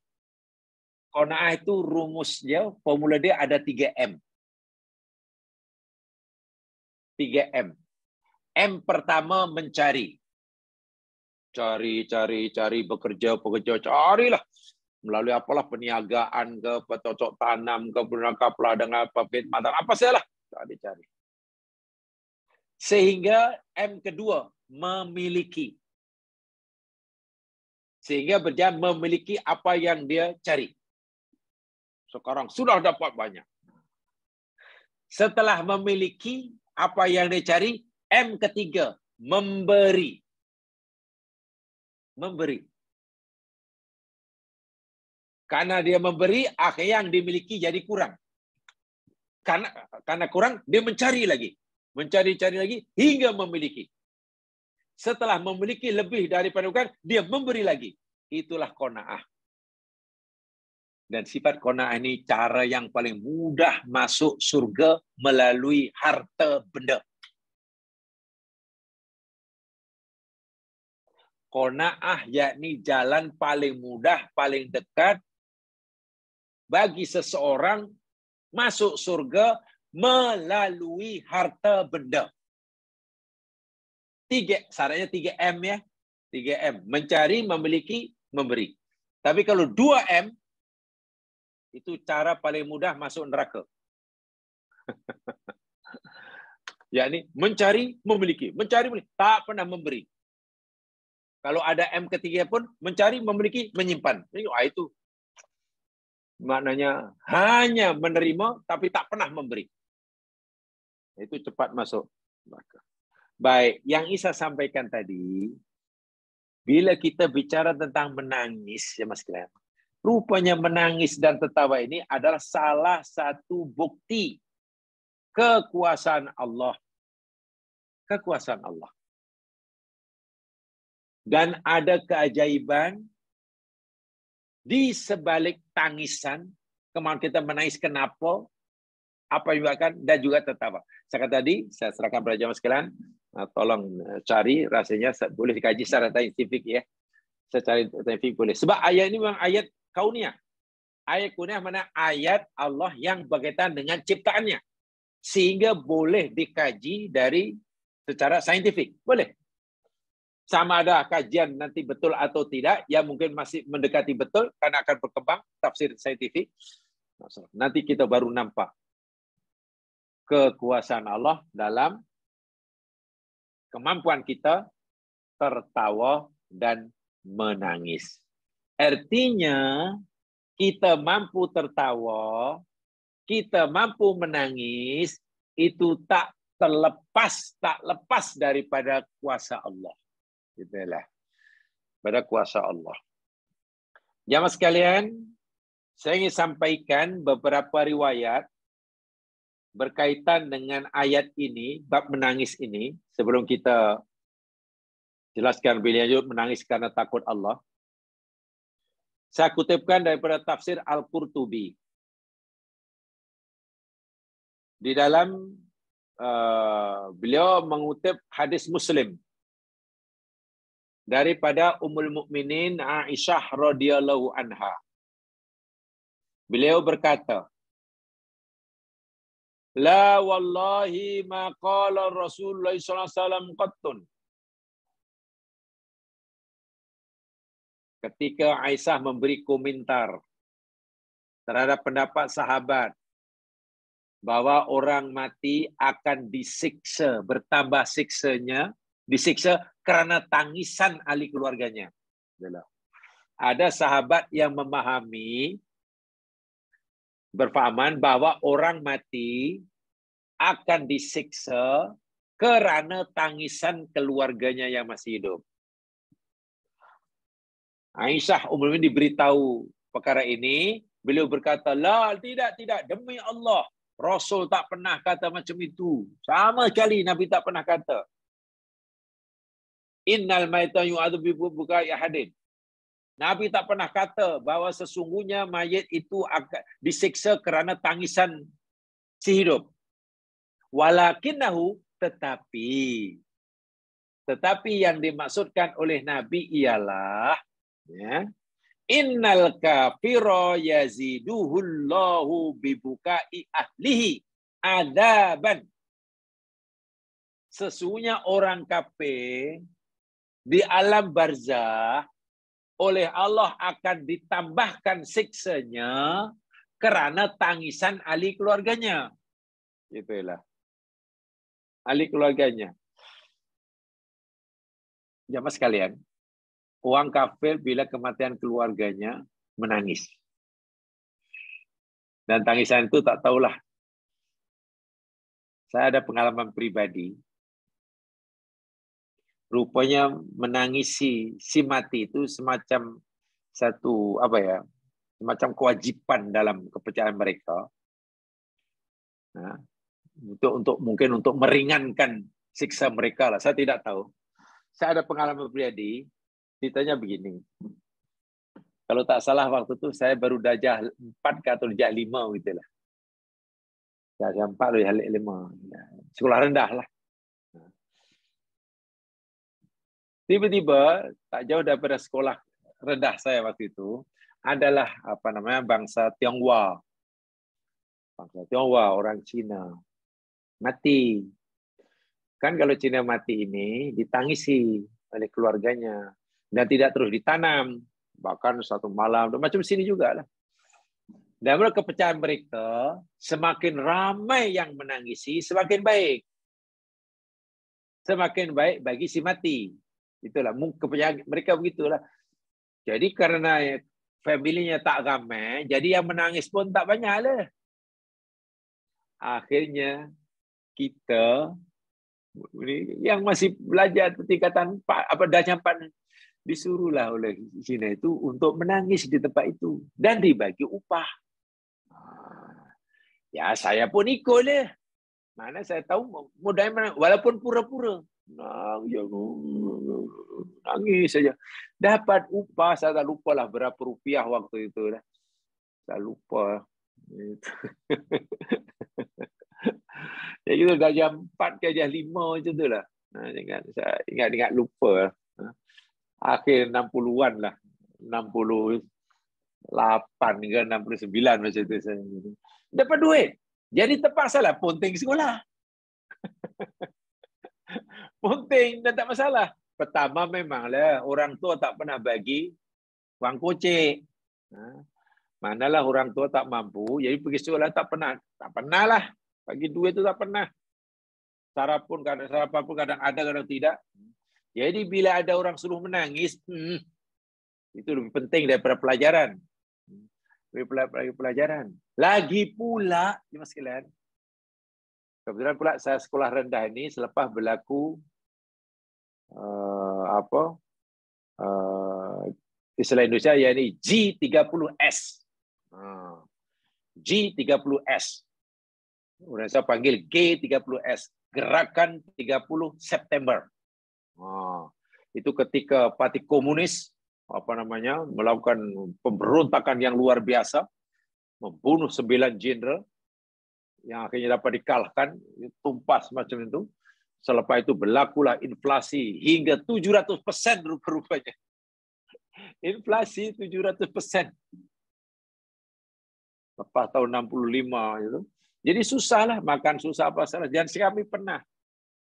Qanaah itu rumusnya, formula dia ada 3M. 3M. M pertama mencari. Cari, bekerja, carilah. Melalui apalah perniagaan ke, bercocok tanam ke, berangkaplah dengan perkhidmatan, apa sajalah. Tak dicari. Sehingga M kedua, memiliki. Sehingga berjalan memiliki apa yang dia cari. Sekarang sudah dapat banyak. Setelah memiliki apa yang dia cari, M ketiga, memberi. Memberi. Karena dia memberi, akhirnya yang dimiliki jadi kurang. Karena kurang, dia mencari lagi. Mencari-cari lagi, hingga memiliki. Setelah memiliki lebih daripada kurang, dia memberi lagi. Itulah qanaah. Dan sifat qanaah ini cara yang paling mudah masuk surga melalui harta benda. Qanaah yakni jalan paling mudah, paling dekat bagi seseorang masuk surga melalui harta benda. Syaratnya 3M ya. 3M. Mencari, memiliki, memberi. Tapi kalau 2M, itu cara paling mudah masuk neraka. Yakni mencari, memiliki. Mencari, memiliki. Tak pernah memberi. Kalau ada M ketiga pun, mencari, memiliki, menyimpan. Itu maknanya hanya menerima, tapi tak pernah memberi. Itu cepat masuk neraka. Baik, yang Isa sampaikan tadi, bila kita bicara tentang menangis, ya Mas Glenn, rupanya menangis dan tertawa ini adalah salah satu bukti kekuasaan Allah. Kekuasaan Allah. Dan ada keajaiban di sebalik tangisan, kemauan kita menangis kenapa, apa yang menyebabkan, dan juga tertawa. Saya kata tadi, saya serahkan pada jamaah sekalian, tolong cari, rasanya boleh dikaji secara saintifik ya. Saya cari saintifik boleh. Sebab ayat ini memang ayat kauniyah. Ayat kauniyah mana ayat Allah yang berkaitan dengan ciptaannya. Sehingga boleh dikaji dari secara saintifik. Boleh. Sama ada kajian nanti betul atau tidak, yang mungkin masih mendekati betul, karena akan berkembang tafsir saintifik. Nanti kita baru nampak kekuasaan Allah dalam kemampuan kita tertawa dan menangis. Artinya, kita mampu tertawa, kita mampu menangis, itu tak lepas daripada kuasa Allah. Itulah. Pada kuasa Allah. Jamaah sekalian, saya ingin sampaikan beberapa riwayat berkaitan dengan ayat ini, bab menangis ini, sebelum kita jelaskan lebih lanjut menangis karena takut Allah. Saya kutipkan daripada tafsir Al-Qurtubi. Di dalam beliau mengutip hadis Muslim daripada Ummul Mukminin Aisyah radhiyallahu anha. Beliau berkata, la wallahi ma qala Rasulullah sallallahu alaihi wasallam qattun. Ketika Aisyah memberi komentar terhadap pendapat sahabat bahwa orang mati akan disiksa, bertambah siksanya, disiksa kerana tangisan ahli keluarganya. Ada sahabat yang memahami, berfahaman bahwa orang mati akan disiksa kerana tangisan keluarganya yang masih hidup. Aisyah Ummul Mukminin diberitahu perkara ini, beliau berkata, la, tidak, demi Allah, Rasul tak pernah kata macam itu. Sama sekali Nabi tak pernah kata. Innal maita yu'adzu bi bukai ahadin. Nabi tak pernah kata bahawa sesungguhnya mayit itu akan disiksa kerana tangisan si hidup. Walakinnahu, tetapi yang dimaksudkan oleh Nabi ialah ya, innal kafira yaziduhullahu bibukai ahlihi adaban. Sesungguhnya orang kafir di alam barzah oleh Allah akan ditambahkan siksanya kerana tangisan ahli keluarganya. Itulah. Ahli keluarganya. Jamaah sekalian, orang kafir bila kematian keluarganya menangis. Dan tangisan itu tak tahulah. Saya ada pengalaman pribadi. Rupanya menangisi si mati itu semacam satu semacam kewajiban dalam kepercayaan mereka. Nah, mungkin untuk meringankan siksa mereka lah. Saya tidak tahu. Saya ada pengalaman pribadi, ceritanya begini. Kalau tak salah waktu itu saya baru darjah 4 atau darjah 5 gitu lah. Darjah 4 atau darjah 5. Sekolah rendah lah. Tiba-tiba tak jauh daripada sekolah rendah saya waktu itu adalah bangsa Tionghoa. Bangsa Tionghoa, orang Cina. Mati. Kan kalau Cina mati ini ditangisi oleh keluarganya dan tidak terus ditanam, bahkan satu malam, macam sini juga lah. Dan menurut kepercayaan mereka, semakin ramai yang menangisi, semakin baik. Semakin baik bagi si mati. Itulah kepercayaan mereka begitulah. Jadi karena familinya tak ramai, jadi yang menangis pun tak banyak lah. Akhirnya kita yang masih belajar tingkatan darjah 4 disuruhlah oleh Cina itu untuk menangis di tempat itu dan dibagi upah. Ya saya pun ikut lah. Mana saya tahu modal mana, walaupun pura-pura nangis saja. Dapat upah, saya tak lupa lah berapa rupiah waktu itu lah. Tak lupa. Ya gitu darjah 4 ke darjah 5 macam tu lah. Saya ingat lupa. Akhir 60-an lah. 68 ke 69 macam tu saya. Dapat duit. Jadi terpaksalah ponting sekolah. Ponting dan tak masalah. Pertama memanglah orang tua tak pernah bagi wang kocek. Manalah orang tua tak mampu, jadi pergi sekolah tak pernah lah. Bagi duit tu tak pernah. Sarapan pun kadang ada, kadang tidak. Jadi bila ada orang suruh menangis, itu lebih penting daripada pelajaran. Lebih pelajaran. Lagi pula, jemaah sekalian, kebetulan pula saya sekolah rendah ini selepas berlaku istilah Indonesia yakni G30S. G30S. Orang saya panggil G30S, Gerakan 30 September. Itu ketika Parti Komunis melakukan pemberontakan yang luar biasa, membunuh 9 jenderal yang akhirnya dapat dikalahkan, tumpas macam itu. Selepas itu berlakulah inflasi hingga 700% rupanya. Inflasi 700%. Lepas tahun 65 itu. Jadi susahlah, makan susah apa salah. Dan kami pernah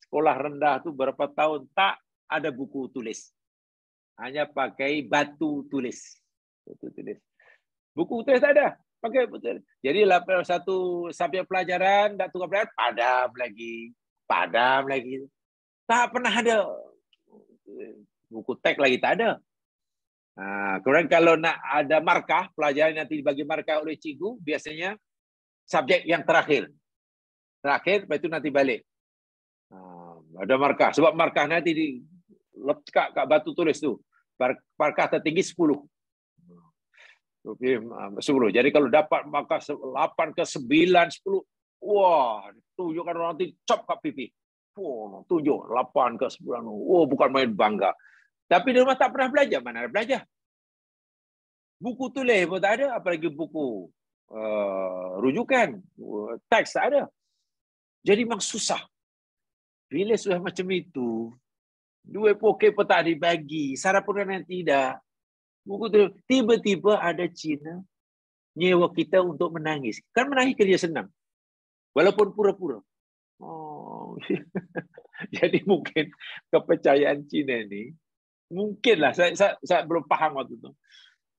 sekolah rendah itu berapa tahun tak ada buku tulis. Hanya pakai batu tulis. Buku tulis tak ada. Pakai batu tulis. Jadi satu subjek pelajaran, tak tukar pelajaran, padam lagi. Tak pernah ada. Buku teks lagi tak ada. Kemudian kalau nak ada markah, pelajaran nanti dibagi markah oleh cikgu, biasanya subjek yang terakhir, lepas itu nanti balik. Ada markah, sebab markah nanti diletak kat batu tulis tu. Markah tertinggi 10. Jadi kalau dapat markah 8 ke 9, 10, wah, tunjukkan orang nanti cop kat pipi. Tunjuk 8 ke 9. Bukan main bangga. Tapi di rumah tak pernah belajar, mana ada belajar. Buku tulis pun tak ada, apalagi buku rujukan, teks tak ada. Jadi memang susah. Bila sudah macam itu, duit poket pun tak dibagi, sarapan yang tidak. Buku tu tiba-tiba ada Cina nyewa kita untuk menangis. Kan menangis kerja senang. Walaupun pura-pura. Jadi mungkin kepercayaan Cina ni Mungkinlah, saya belum paham waktu itu.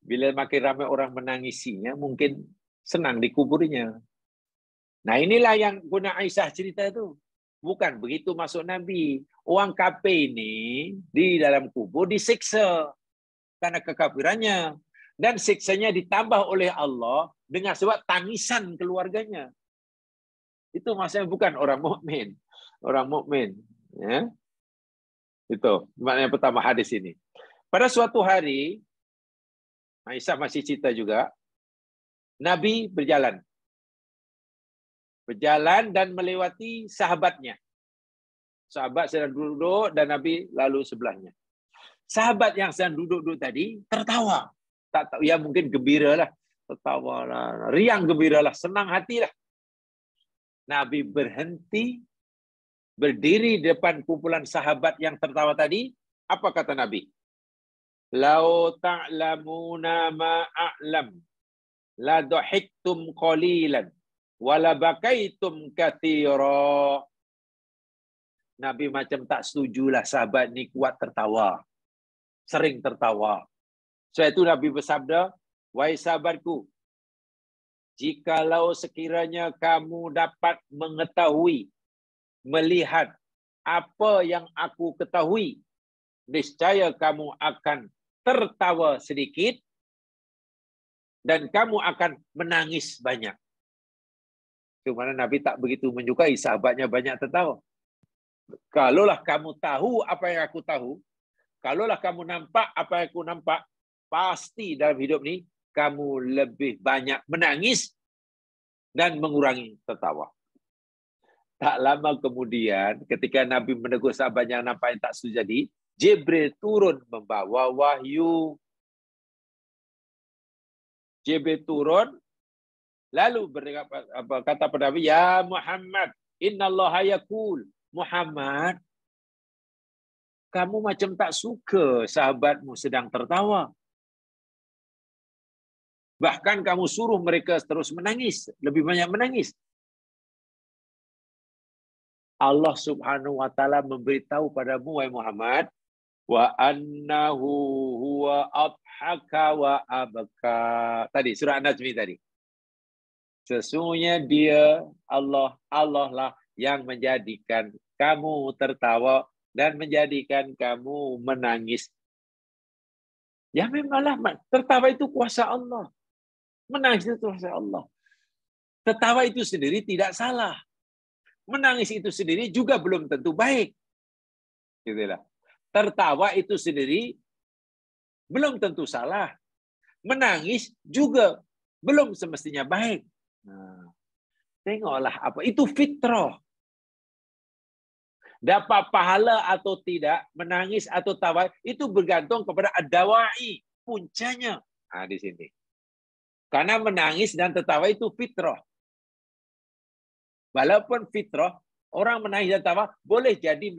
Bila makin ramai orang menangisinya, mungkin senang dikuburnya. Nah inilah yang guna Aisyah cerita itu. Bukan begitu masuk Nabi. Orang kafir ini di dalam kubur disiksa karena kekafirannya. Dan siksanya ditambah oleh Allah dengan sebab tangisan keluarganya. Itu maksudnya bukan orang mukmin. Orang mukmin. Ya. Itu maknanya pertama hadis ini. Pada suatu hari, Aisyah masih cerita juga, Nabi berjalan. Berjalan dan melewati sahabatnya. Sahabat sedang duduk dan Nabi lalu sebelahnya. Sahabat yang sedang duduk-duduk tadi tertawa. Tak tahu, ya mungkin gembiralah. Tertawa lah, riang gembiralah, senang hatilah. Nabi berhenti, berdiri di depan kumpulan sahabat yang tertawa tadi. Apa kata Nabi? Lau ta'lamuna ma a'lam la dhahiktum qalilan wala bakaitum katsira. Nabi macam tak setujulah sahabat ni kuat tertawa. Sering tertawa. Sebab itu Nabi bersabda, wahai sahabatku, jikalau sekiranya kamu dapat mengetahui, melihat apa yang aku ketahui, niscaya kamu akan tertawa sedikit dan kamu akan menangis banyak. Cuma Nabi tak begitu menyukai sahabatnya banyak tertawa. Kalaulah kamu tahu apa yang aku tahu, kalaulah kamu nampak apa yang aku nampak, pasti dalam hidup ni kamu lebih banyak menangis dan mengurangi tertawa. Tak lama kemudian, ketika Nabi menegur sahabat yang nampak yang tak sejadi, Jibril turun membawa wahyu. Jibril turun, lalu kata pada Nabi, ya Muhammad, innallaha yaqul, Muhammad, kamu macam tak suka sahabatmu sedang tertawa. Bahkan kamu suruh mereka terus menangis, lebih banyak menangis. Allah Subhanahu wa taala memberitahu padamu wahai Muhammad, wa annahu huwa adhaka wa abaka. Tadi surah An-Najm tadi. Sesungguhnya dia Allah lah yang menjadikan kamu tertawa dan menjadikan kamu menangis. Ya memanglah tertawa itu kuasa Allah. Menangis itu kuasa Allah. Tertawa itu sendiri tidak salah. Menangis itu sendiri juga belum tentu baik. Gitulah. Tertawa itu sendiri belum tentu salah. Menangis juga belum semestinya baik. Nah, tengoklah apa itu fitrah. Dapat pahala atau tidak, menangis atau tawa itu bergantung kepada ad-dawa'i, puncanya. Nah, di sini. Karena menangis dan tertawa itu fitrah. Walaupun fitrah, orang menangis dan tawa boleh jadi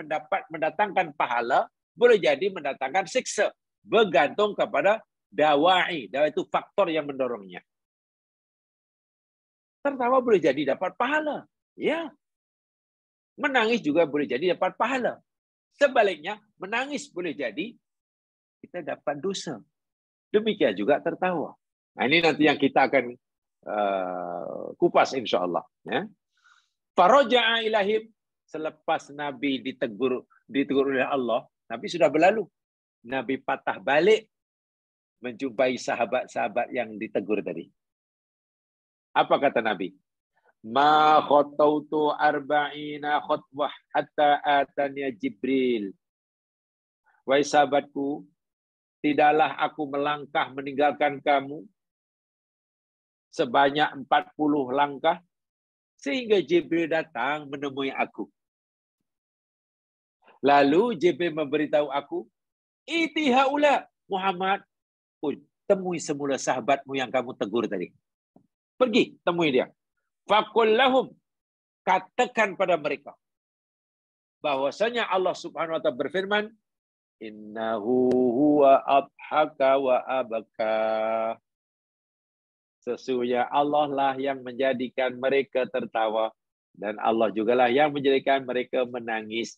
mendatangkan pahala, boleh jadi mendatangkan siksa. Bergantung kepada dawa'i. Dawa'i itu faktor yang mendorongnya. Tertawa boleh jadi dapat pahala. Ya. Menangis juga boleh jadi dapat pahala. Sebaliknya, menangis boleh jadi kita dapat dosa. Demikian juga tertawa. Nah, ini nanti yang kita akan kupas insya Allah. Ya. Faraja'a ilahim, selepas Nabi ditegur oleh Allah, Nabi sudah berlalu. Nabi patah balik menjumpai sahabat-sahabat yang ditegur tadi. Apa kata Nabi? Ma khatautu arba'ina khutbah hatta atanya Jibril. Wahai sahabatku, tidaklah aku melangkah meninggalkan kamu sebanyak 40 langkah sehingga Jibril datang menemui aku. Lalu Jibril memberitahu aku, iti haula Muhammad, temui semula sahabatmu yang kamu tegur tadi. Pergi, temui dia. Faqul lahum, katakan pada mereka bahwasanya Allah Subhanahu wa taala berfirman, innahu huwa adhaka wa abaka. Sesungguhnya Allah lah yang menjadikan mereka tertawa dan Allah jugalah yang menjadikan mereka menangis.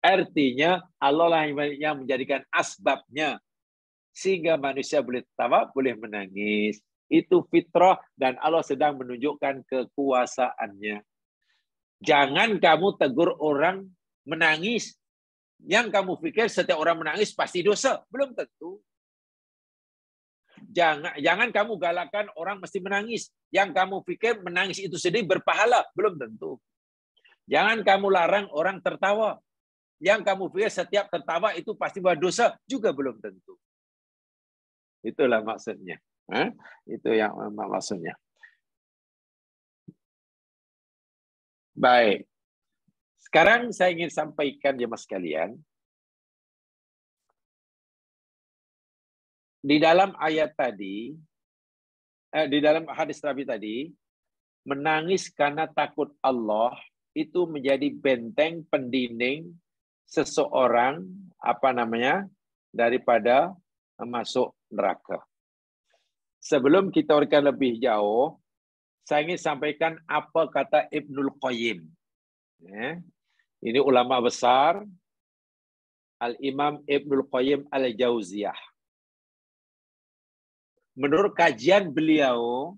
Artinya Allah lah yang menjadikan asbabnya. Sehingga manusia boleh tertawa, boleh menangis. Itu fitrah dan Allah sedang menunjukkan kekuasaannya. Jangan kamu tegur orang menangis. Yang kamu pikir setiap orang menangis pasti dosa. Belum tentu. Jangan kamu galakkan orang mesti menangis. Yang kamu pikir menangis itu sendiri berpahala. Belum tentu. Jangan kamu larang orang tertawa. Yang kamu pikir setiap tertawa itu pasti berdosa. Juga belum tentu. Itulah maksudnya. Itu yang maksudnya. Baik. Sekarang saya ingin sampaikan jemaah sekalian. Di dalam ayat tadi, di dalam hadis Nabi tadi, menangis karena takut Allah itu menjadi benteng pendinding seseorang daripada masuk neraka. Sebelum kita uraikan lebih jauh, saya ingin sampaikan apa kata Ibnul Qayyim. Ini ulama besar, Al-Imam Ibnul Qayyim Al-Jauziyah. Menurut kajian beliau,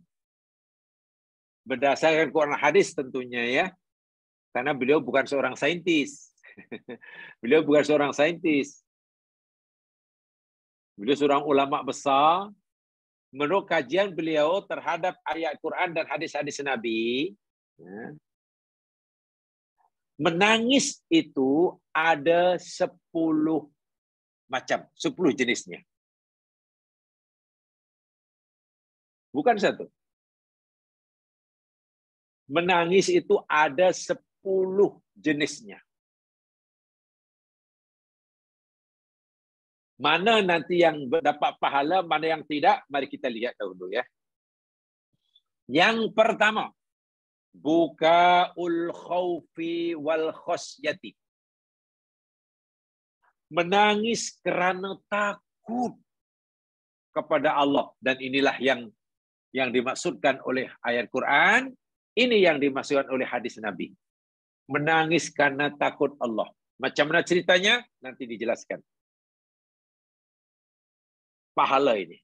berdasarkan Quran hadis tentunya ya, karena beliau bukan seorang saintis. Beliau bukan seorang saintis. Beliau seorang ulama besar. Menurut kajian beliau terhadap ayat Quran dan hadis-hadis Nabi, menangis itu ada 10 macam, 10 jenisnya. Bukan satu. Menangis itu ada 10 jenisnya. Mana nanti yang dapat pahala, mana yang tidak, mari kita lihat dahulu ya. Yang pertama, bukaul khaufi wal khosyati. Menangis karena takut kepada Allah. Dan inilah yang dimaksudkan oleh ayat Quran. Ini yang dimaksudkan oleh hadis Nabi. Menangis karena takut Allah. Macam mana ceritanya? Nanti dijelaskan. Pahala ini.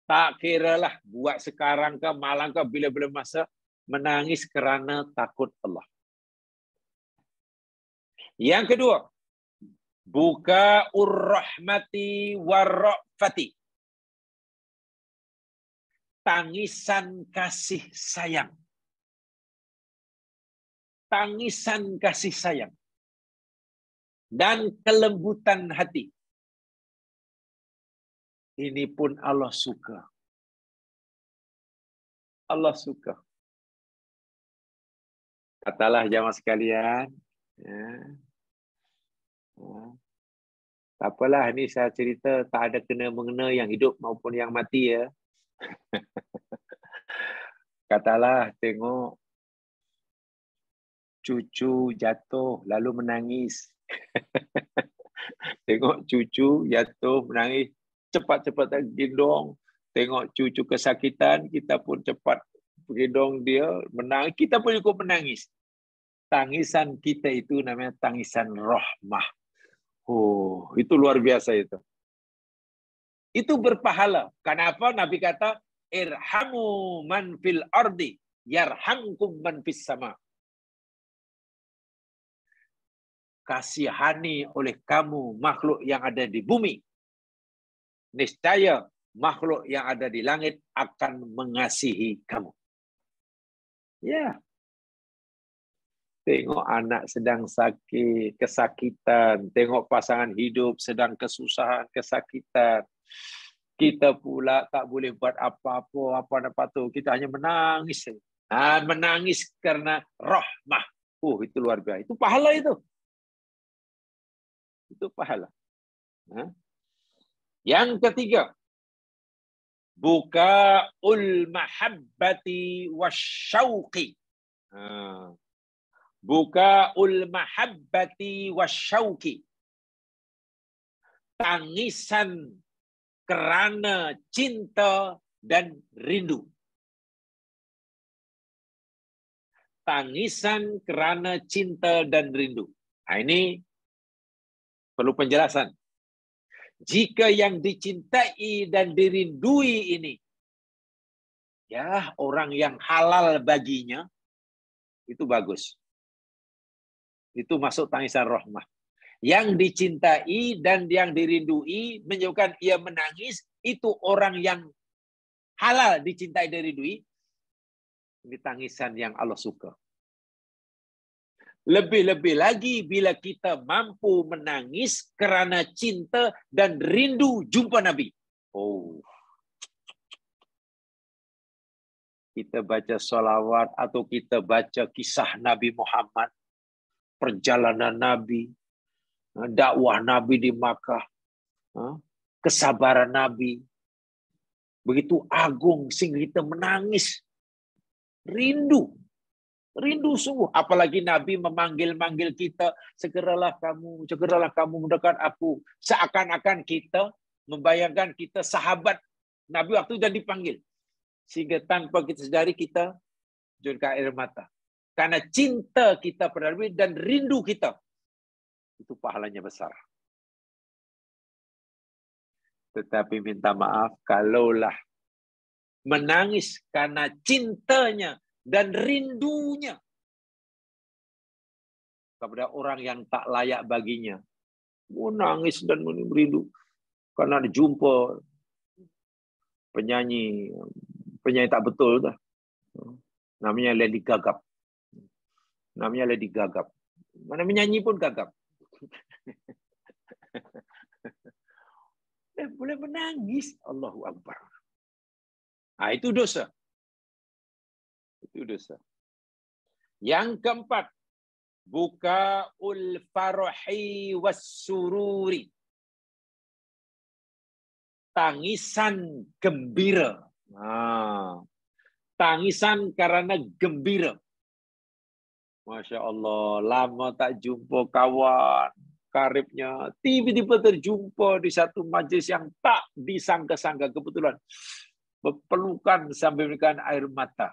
Tak kiralah buat sekarang ke malang ke bila-bila masa menangis kerana takut Allah. Yang kedua, buka urrahmati warrafati. Tangisan kasih sayang. Tangisan kasih sayang. Dan kelembutan hati. Ini pun Allah suka. Allah suka. Katalah jamaah sekalian. Tak apalah, ni saya cerita tak ada kena-mengena yang hidup maupun yang mati ya. Katalah tengok cucu jatuh lalu menangis. Tengok cucu jatuh menangis. Cepat-cepat gendong. Tengok cucu kesakitan, kita pun cepat gendong dia, menangis. Kita pun ikut menangis. Tangisan kita itu namanya tangisan rahmah. Oh, itu luar biasa itu. Itu berpahala. Kenapa Nabi kata, irhamu man fil ardi, yarhamkum man fis sama. Kasihani oleh kamu makhluk yang ada di bumi. Niscaya makhluk yang ada di langit akan mengasihi kamu. Ya. Tengok anak sedang sakit, kesakitan. Tengok pasangan hidup sedang kesusahan, kesakitan. Kita pula tak boleh buat apa-apa, apa-apa tu. Kita hanya menangis. Menangis karena rahmah. Itu luar biasa. Itu pahala itu. Itu pahala. Yang ketiga, bukaul mahabbati wasyauqi. Bukaul mahabbati wasyauqi. Tangisan kerana cinta dan rindu. Tangisan kerana cinta dan rindu. Ini Perlu penjelasan. Jika yang dicintai dan dirindui ini, ya orang yang halal baginya, itu bagus. Itu masuk tangisan rahmah. Yang dicintai dan yang dirindui menyebabkan ia menangis, itu orang yang halal dicintai dan dirindui, ini tangisan yang Allah suka. Lebih-lebih lagi bila kita mampu menangis karena cinta dan rindu jumpa Nabi. Oh. Kita baca salawat atau kita baca kisah Nabi Muhammad, perjalanan Nabi, dakwah Nabi di Makkah, kesabaran Nabi. Begitu agung sehingga kita menangis. Rindu. Rindu sungguh. Apalagi Nabi memanggil-manggil kita, segeralah kamu mendekat aku. Seakan-akan kita membayangkan kita sahabat Nabi waktu dan dipanggil. Sehingga tanpa kita sadari kita jurka air mata. Karena cinta kita pada Nabi dan rindu kita. Itu pahalanya besar. Tetapi minta maaf, kalaulah menangis karena cintanya dan rindunya kepada orang yang tak layak baginya. Menangis dan merindu. Karena dijumpa penyanyi tak betul dah. Namanya Lady Gagap. Mana menyanyi pun gagap. Dan boleh menangis. Allahu Akbar. Nah, itu dosa. Itu dosa. Yang keempat, bukaul farahi wassururi. Tangisan gembira. Tangisan karena gembira. Masya Allah, lama tak jumpa kawan karibnya. Tiba-tiba terjumpa di satu majlis yang tak disangka-sangka, kebetulan. Berpelukan sambil memberikan air mata.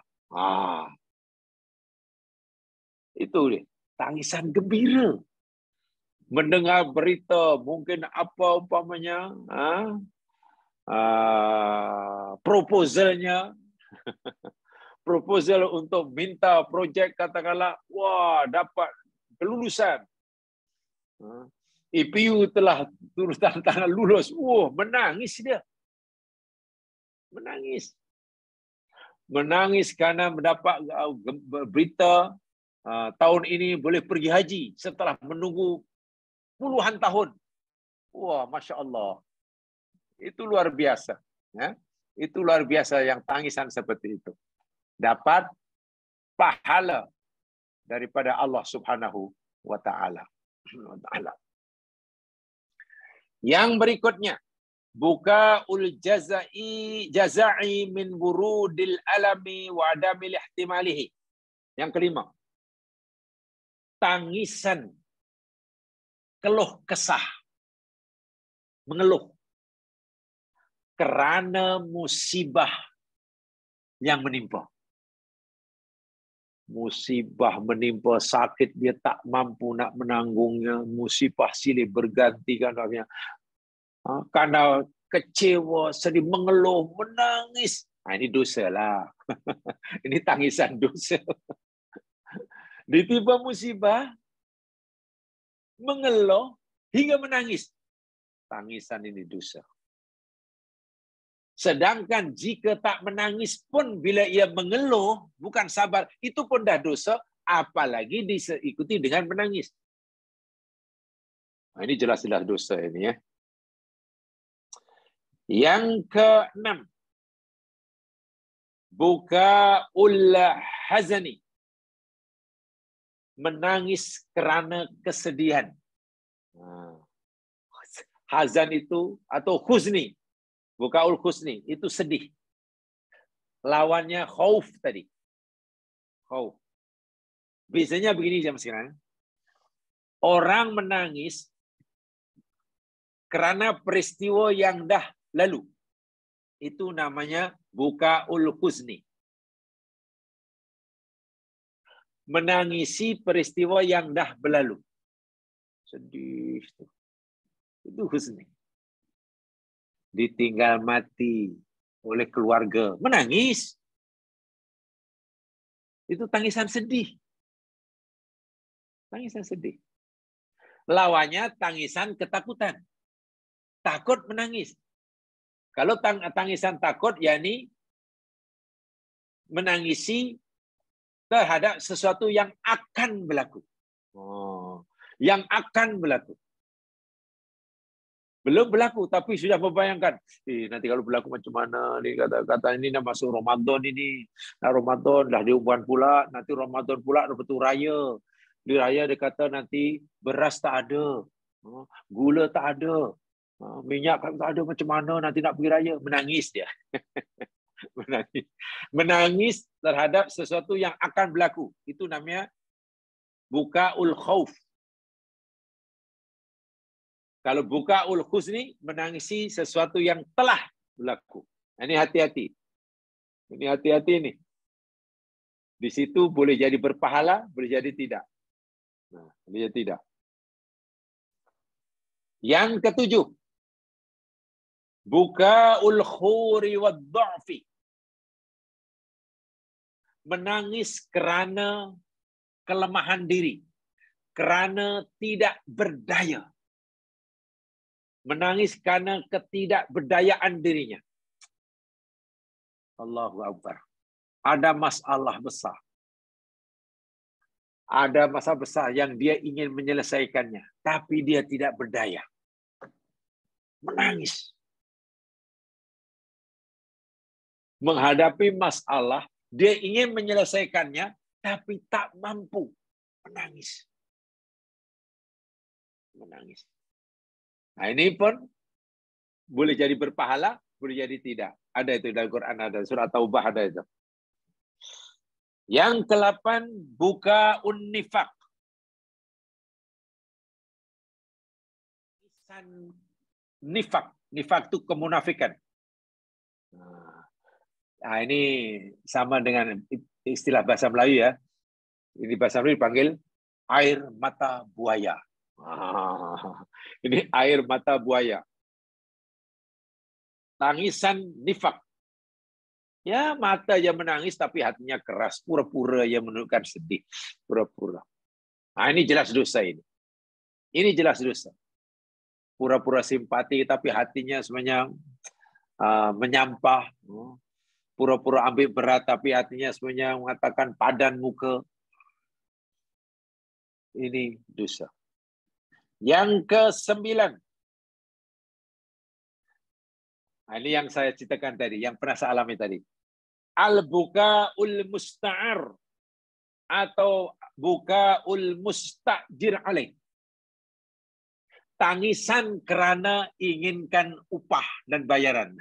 Itu dia, tangisan gembira. Mendengar berita, mungkin apa umpamanya, proposalnya, proposal untuk minta projek katakanlah, wah dapat kelulusan. EPU telah turun tangan lulus. Wah, menangis dia. Menangis karena mendapat berita tahun ini boleh pergi haji setelah menunggu puluhan tahun. Wah, Masya Allah. Itu luar biasa. Ya? Itu luar biasa yang tangisan seperti itu. Dapat pahala daripada Allah Subhanahu wa Ta'ala. Yang berikutnya, bukaul jazai min burudil alami wa adamil ihtimalihi. Yang kelima, tangisan keluh kesah, mengeluh karena musibah yang menimpa. Musibah menimpa, sakit dia tak mampu nak menanggungnya, musibah silih berganti karena kecewa, sedih, mengeluh, menangis. Nah, ini dosa lah. Ini tangisan dosa. Ditimpa musibah, mengeluh hingga menangis. Tangisan ini dosa. Sedangkan jika tak menangis pun bila ia mengeluh, bukan sabar, itu pun dah dosa, apalagi diikuti dengan menangis. Nah, ini jelas-jelas dosa ini ya. Yang keenam, bukaul hazani. Menangis karena kesedihan. Hazan itu atau khuzni. Bukaul khuzni itu sedih. Lawannya khauf tadi. Khauf. Biasanya begini jam sekarang. Orang menangis karena peristiwa yang dah lalu. Itu namanya bukaul khuzni. Menangisi peristiwa yang dah berlalu. Sedih. Itu husni. Ditinggal mati oleh keluarga, menangis. Itu tangisan sedih. Tangisan sedih. Lawannya tangisan ketakutan. Takut menangis. Kalau tangisan takut, yakni menangisi terhadap sesuatu yang akan berlaku. Yang akan berlaku. Belum berlaku, tapi sudah membayangkan. Nanti kalau berlaku macam mana? Ni kata ini dah masuk Ramadan ini. Ramadan dah di bulan pula. Nanti Ramadan pula betul raya. Di raya dia kata nanti beras tak ada. Gula tak ada. Minyak tak ada, macam mana nanti nak pergi raya. Menangis dia. Menangis terhadap sesuatu yang akan berlaku. Itu namanya bukaul khauf. Kalau bukaul husni, menangisi sesuatu yang telah berlaku. Ini hati-hati. Ini hati-hati ini. Di situ boleh jadi berpahala, boleh jadi tidak. Boleh jadi tidak. Yang ketujuh, bukaul khuri wad dha'fi. Menangis kerana kelemahan diri, kerana tidak berdaya. Menangis karena ketidakberdayaan dirinya. Allahu Akbar. Ada masalah besar. Ada masalah besar yang dia ingin menyelesaikannya, tapi dia tidak berdaya. Menangis. Menghadapi masalah, dia ingin menyelesaikannya, tapi tak mampu. Menangis. Menangis. Nah, ini pun boleh jadi berpahala, boleh jadi tidak. Ada itu dalam Quran, ada surah Taubah ada itu. Yang ke-8, bukaun nifaq. Nifaq. Nifaq itu kemunafikan. Nah, ini sama dengan istilah bahasa Melayu ya. Ini bahasa Melayu dipanggil air mata buaya. Ini air mata buaya. Tangisan nifak. Ya, mata yang menangis tapi hatinya keras. Pura-pura yang menunjukkan sedih. Pura-pura. Nah, ini jelas dosa ini. Ini jelas dosa. Pura-pura simpati tapi hatinya sebenarnya menyampah. Pura-pura ambil berat tapi hatinya sebenarnya mengatakan padan muka. Ini dosa. Yang ke-9. Nah, ini yang saya ceritakan tadi, yang pernah saya alami tadi. Al-bukaul musta'ar atau bukaul mustajir alaih. Tangisan kerana inginkan upah dan bayaran.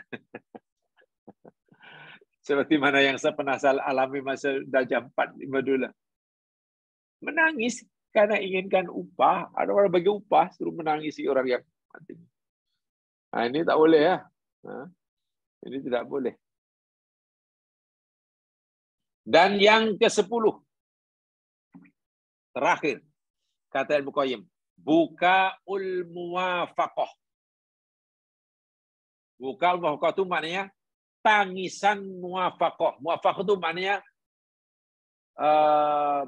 Seperti mana yang saya pernah alami masa darjah 4-5 dulu. Menangis karena inginkan upah. Ada orang bagi upah, suruh menangisi orang yang mati. Nah, ini tak boleh ya. Ini tidak boleh. Dan yang ke-10. Terakhir. Kata Ibnu Qayyim. Bukaul muwafaqah. Bukaul muwafaqah itu maknanya tangisan muwafaqah. Muwafaqah itu maknanya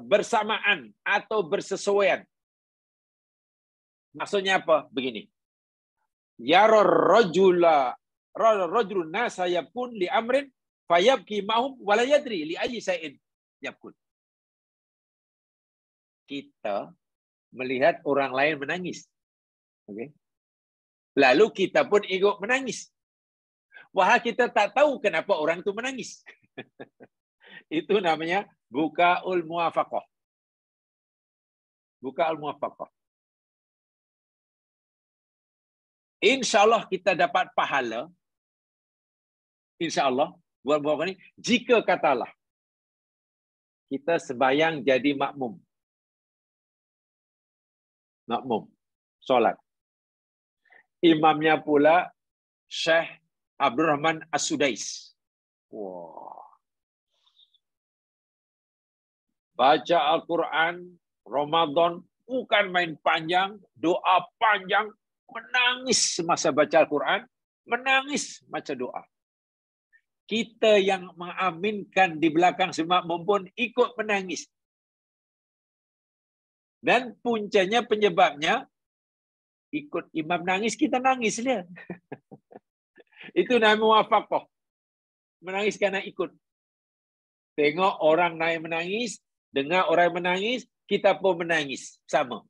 bersamaan atau bersesuaian. Maksudnya apa? Begini. Yaror rajulun nasa yabkun li amrin fayabki ma'hum wala yadri li ayyi shay'in yabkun. Kita melihat orang lain menangis. Okay? Lalu kita pun ikut menangis. Wah, kita tak tahu kenapa orang itu menangis. Itu namanya bukaul muwafaqah. Bukaul muwafaqah. InsyaAllah kita dapat pahala. InsyaAllah. Buat-buat ini. Jika katalah. Kita sembahyang jadi makmum. Makmum. Solat. Imamnya pula Syekh Abdul Rahman As-Sudais. Wah. Baca Al-Quran, Ramadan, bukan main panjang, doa panjang, menangis semasa baca Al-Quran, menangis baca doa. Kita yang mengaminkan di belakang si makmum pun ikut menangis. Dan puncanya penyebabnya, ikut imam nangis, kita nangis dia. Itu namanya muwafaqah. Menangis karena ikut. Tengok orang naik menangis, dengar orang menangis, kita pun menangis. Sama.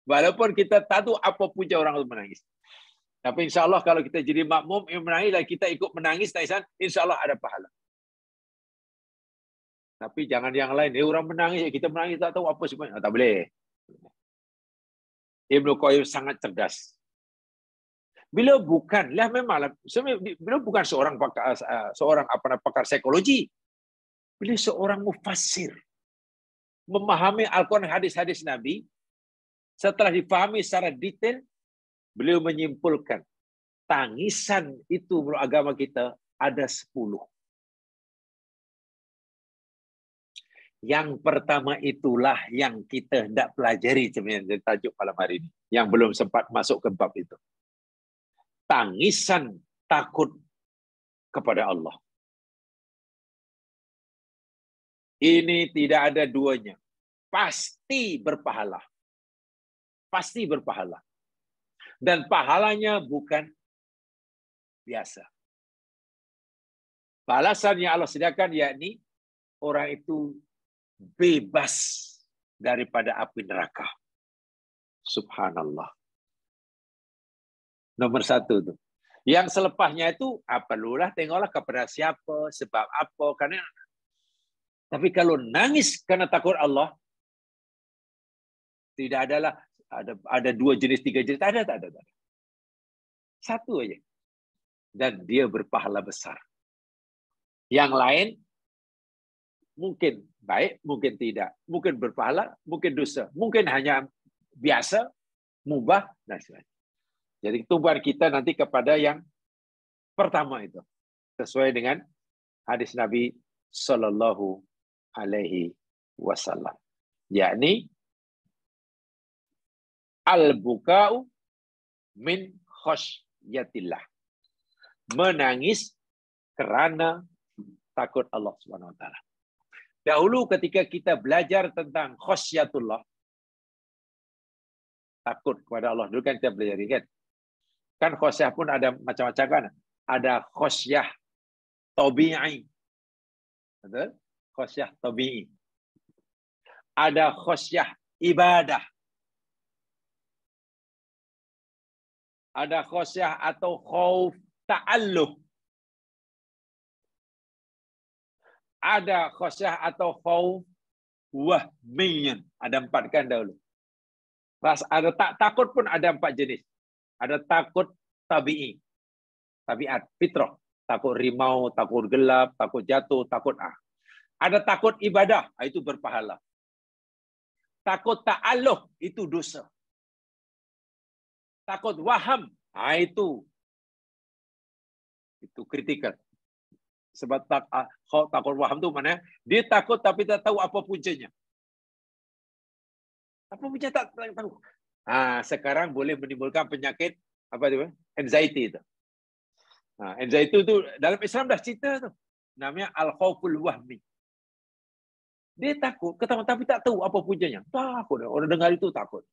Walaupun kita tak tahu apa punca orang itu menangis. Tapi insyaAllah kalau kita jadi makmum yang menangis dan kita ikut menangis, insyaAllah ada pahala. Tapi jangan yang lain. Orang menangis, kita menangis tak tahu apa sebenarnya. Tak boleh. Ibnu Qayyim sangat cerdas. Beliau bukanlah memanglah, beliau bukan seorang pakar psikologi. Beliau seorang mufassir. Memahami Al-Quran, hadis-hadis Nabi. Setelah dipahami secara detail, beliau menyimpulkan tangisan itu menurut agama kita ada 10. Yang pertama itulah yang kita hendak pelajari sebenarnya tajuk malam hari ini, yang belum sempat masuk ke bab itu. Tangisan takut kepada Allah. Ini tidak ada duanya. Pasti berpahala. Pasti berpahala. Dan pahalanya bukan biasa. Balasan yang Allah sediakan yakni orang itu bebas daripada api neraka. Subhanallah. Nomor 1 itu. Yang selepasnya itu, perlulah tengoklah kepada siapa, sebab apa. Karena, tapi kalau nangis karena takut Allah, tidak adalah ada 2 jenis, 3 jenis. Tak ada. 1 aja. Dan dia berpahala besar. Yang lain, mungkin baik, mungkin tidak. Mungkin berpahala, mungkin dosa. Mungkin hanya biasa, mubah, dan sebagainya. Jadi tumpuan kita nanti kepada yang pertama itu. Sesuai dengan hadis Nabi Sallallahu Alaihi Wasallam. Yakni, al-buka'u min khasyatillah. Menangis karena takut Allah Subhanahu wa taala. Dahulu ketika kita belajar tentang khasyatullah, takut kepada Allah, dulu kan kita belajar kan. Kan khasyah pun ada macam-macam kan. Ada khasyah tabi'i. Betul? Khasyah tabi'i. Ada khasyah ibadah. Ada khasyah atau khauf ta'alluh. Ada khasyah atau khauf wahmiyyun. Ada 4 kan dahulu. Ada takut pun ada 4 jenis. Ada takut tabi'i. Tabiat, fitrah. Takut rimau, takut gelap, takut jatuh, takut Ada takut ibadah, itu berpahala. Takut ta'alluh, itu dosa. Takut waham, itu kritikal. Sebab takut waham itu mana? Dia takut tapi tak tahu apa puncanya. Apa punca tak tahu. Sekarang boleh menimbulkan penyakit anxiety itu. Anxiety itu dalam Islam dah cerita tu. Namanya al-khauful wahmi. Dia takut, tapi tak tahu apa puncanya. Takut. Orang dengar itu takut.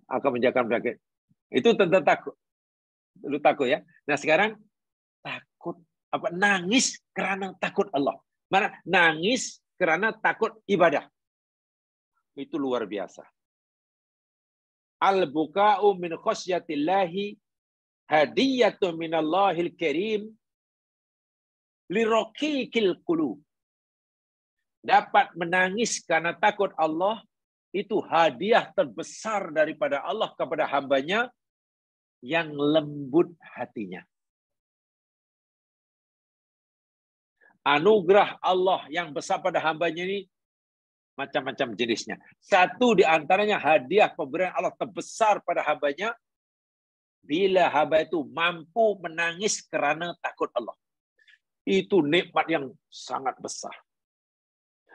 Akan menjadikan penyakit. Itu tentang takut. Lu takut ya. Nah sekarang takut nangis kerana takut Allah. Mana nangis kerana takut ibadah. Itu luar biasa. Al-buka'u min khasyatillahi hadiyatun minallahil karim liraqiqil qulub. Dapat menangis karena takut Allah itu hadiah terbesar daripada Allah kepada hambanya yang lembut hatinya. Anugerah Allah yang besar pada hambanya ini macam-macam jenisnya. Satu di antaranya hadiah pemberian Allah terbesar pada hambanya bila hamba itu mampu menangis kerana takut Allah. Itu nikmat yang sangat besar.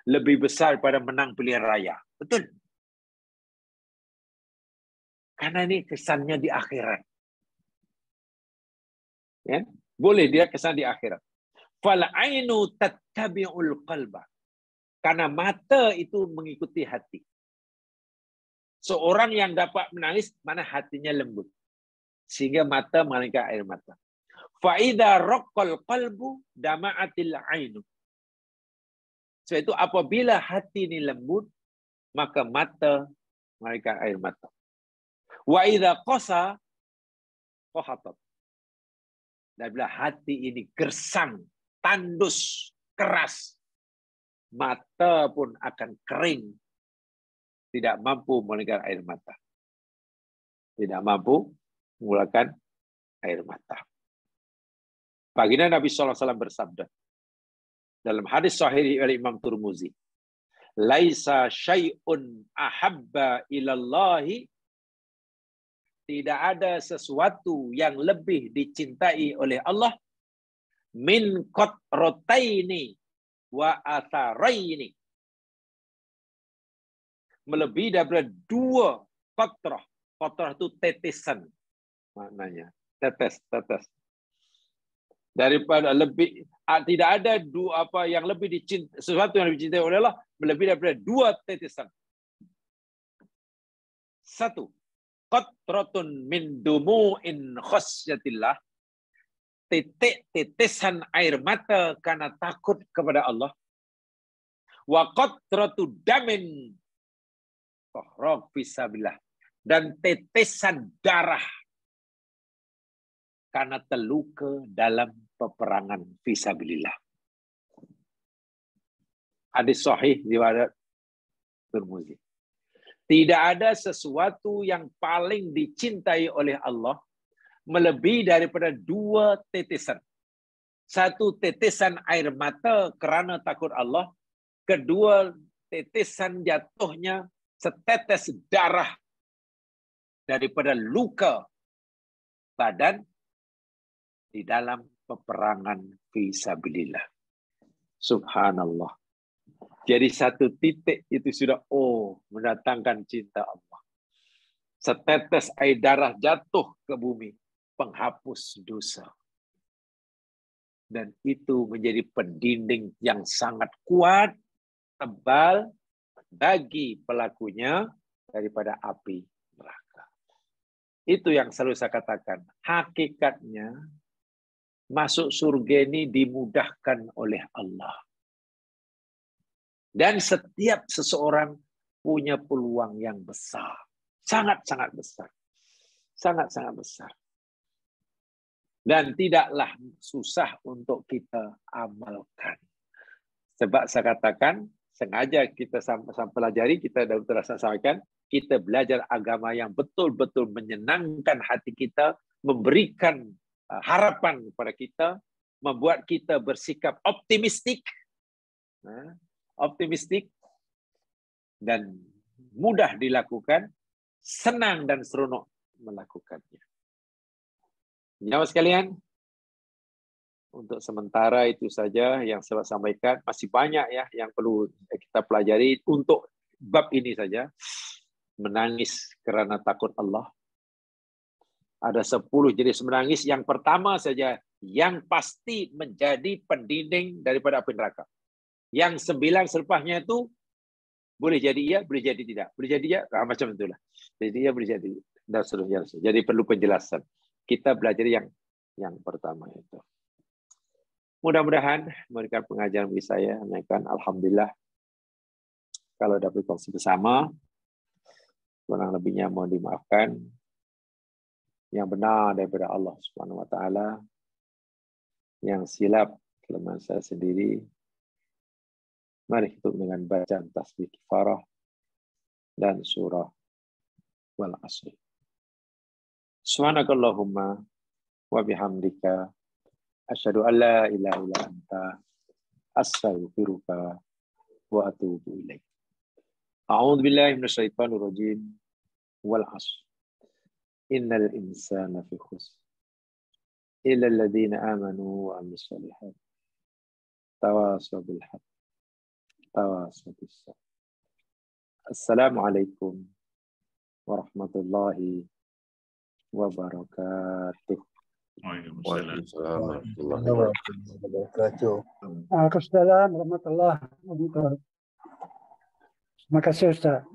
Lebih besar pada menang pilihan raya. Betul. Karena ini kesannya di akhirat. Ya, boleh dia kesan di akhirat. Fal ainu tattabi'ul qalba. Karena mata itu mengikuti hati. Seorang yang dapat menangis, mana hatinya lembut. Sehingga mata mengalirkan air mata. Fa idza raqqal qalbu dama'atil ainu. Sebab itu apabila hati ini lembut, maka mata mengalirkan air mata. Wa idza qasa qahatat. Dan bila hati ini gersang, tandus, keras, mata pun akan kering, tidak mampu mengeluarkan air mata. Tidak mampu mengeluarkan air mata. Baginda Nabi SAW bersabda dalam hadis sahih oleh Imam Tirmizi, "Laisa syai'un ahabba ilallahi." Tidak ada sesuatu yang lebih dicintai oleh Allah min qatrataini wa atharaini. Melebihi daripada 2 qatrah. Qatrah itu tetesan maknanya. Tetes. Daripada lebih, tidak ada yang lebih dicintai, sesuatu yang lebih dicintai oleh Allah melebihi daripada 2 tetesan. 1. Qatratun min dumu'in khasyatillah. Tetesan air mata karena takut kepada Allah. Wa qatratu damin tahraq fisabilillah. Dan tetesan darah karena terluka dalam peperangan fisabilillah. Hadis sahih riwayat Tirmizi. Tidak ada sesuatu yang paling dicintai oleh Allah melebihi daripada 2 tetesan. 1 tetesan air mata karena takut Allah. 2 tetesan jatuhnya setetes darah daripada luka badan di dalam peperangan fisabilillah. Subhanallah. Jadi 1 titik itu sudah mendatangkan cinta Allah. Setetes air darah jatuh ke bumi, penghapus dosa. Dan itu menjadi pendinding yang sangat kuat, tebal bagi pelakunya daripada api neraka. Itu yang selalu saya katakan. Hakikatnya masuk surga ini dimudahkan oleh Allah. Dan setiap seseorang punya peluang yang besar. Sangat-sangat besar. Sangat-sangat besar. Dan tidaklah susah untuk kita amalkan. Sebab saya katakan, sengaja kita pelajari, kita telah sampaikan, kita belajar agama yang betul-betul menyenangkan hati kita, memberikan harapan kepada kita, membuat kita bersikap optimistik, dan mudah dilakukan, senang dan seronok melakukannya. Nyawa sekalian, untuk sementara itu saja yang saya sampaikan. Masih banyak ya yang perlu kita pelajari untuk bab ini saja. Menangis karena takut Allah. Ada 10 jenis menangis. Yang pertama saja yang pasti menjadi pendinding daripada api neraka. Yang 9 selepasnya itu boleh jadi iya, boleh jadi tidak. Boleh jadi iya, macam itulah. Jadi iya, boleh jadi. Dan seterusnya. Jadi perlu penjelasan. Kita belajar yang pertama itu. Mudah-mudahan memberikan pengajaran bagi saya. Alhamdulillah. Kalau dapat kongsi bersama, kurang lebihnya mohon dimaafkan. Yang benar daripada Allah Subhanahu Wa Taala, yang silap kelemahan saya sendiri. Mari kita dengan bacaan tasbih kifarah dan surah wal asr. Subhanakallahumma wa bihamdika asyhadu an la ilaha illa anta astaghfiruka wa atubu ilaik. A'udzu billahi minasyaitonir rajim. Wal 'ashr. Innal insana fi khusr. Illa alladziina aamanu wa 'amilus shalihaat. Tawassaw bil haqq. Tawassaw bis sabr. Assalamualaikum warahmatullahi wabarakatuh. Waalaikumsalam warahmatullahi wabarakatuh. Waalaikumsalam warahmatullahi wabarakatuh. Terima kasih Ustaz.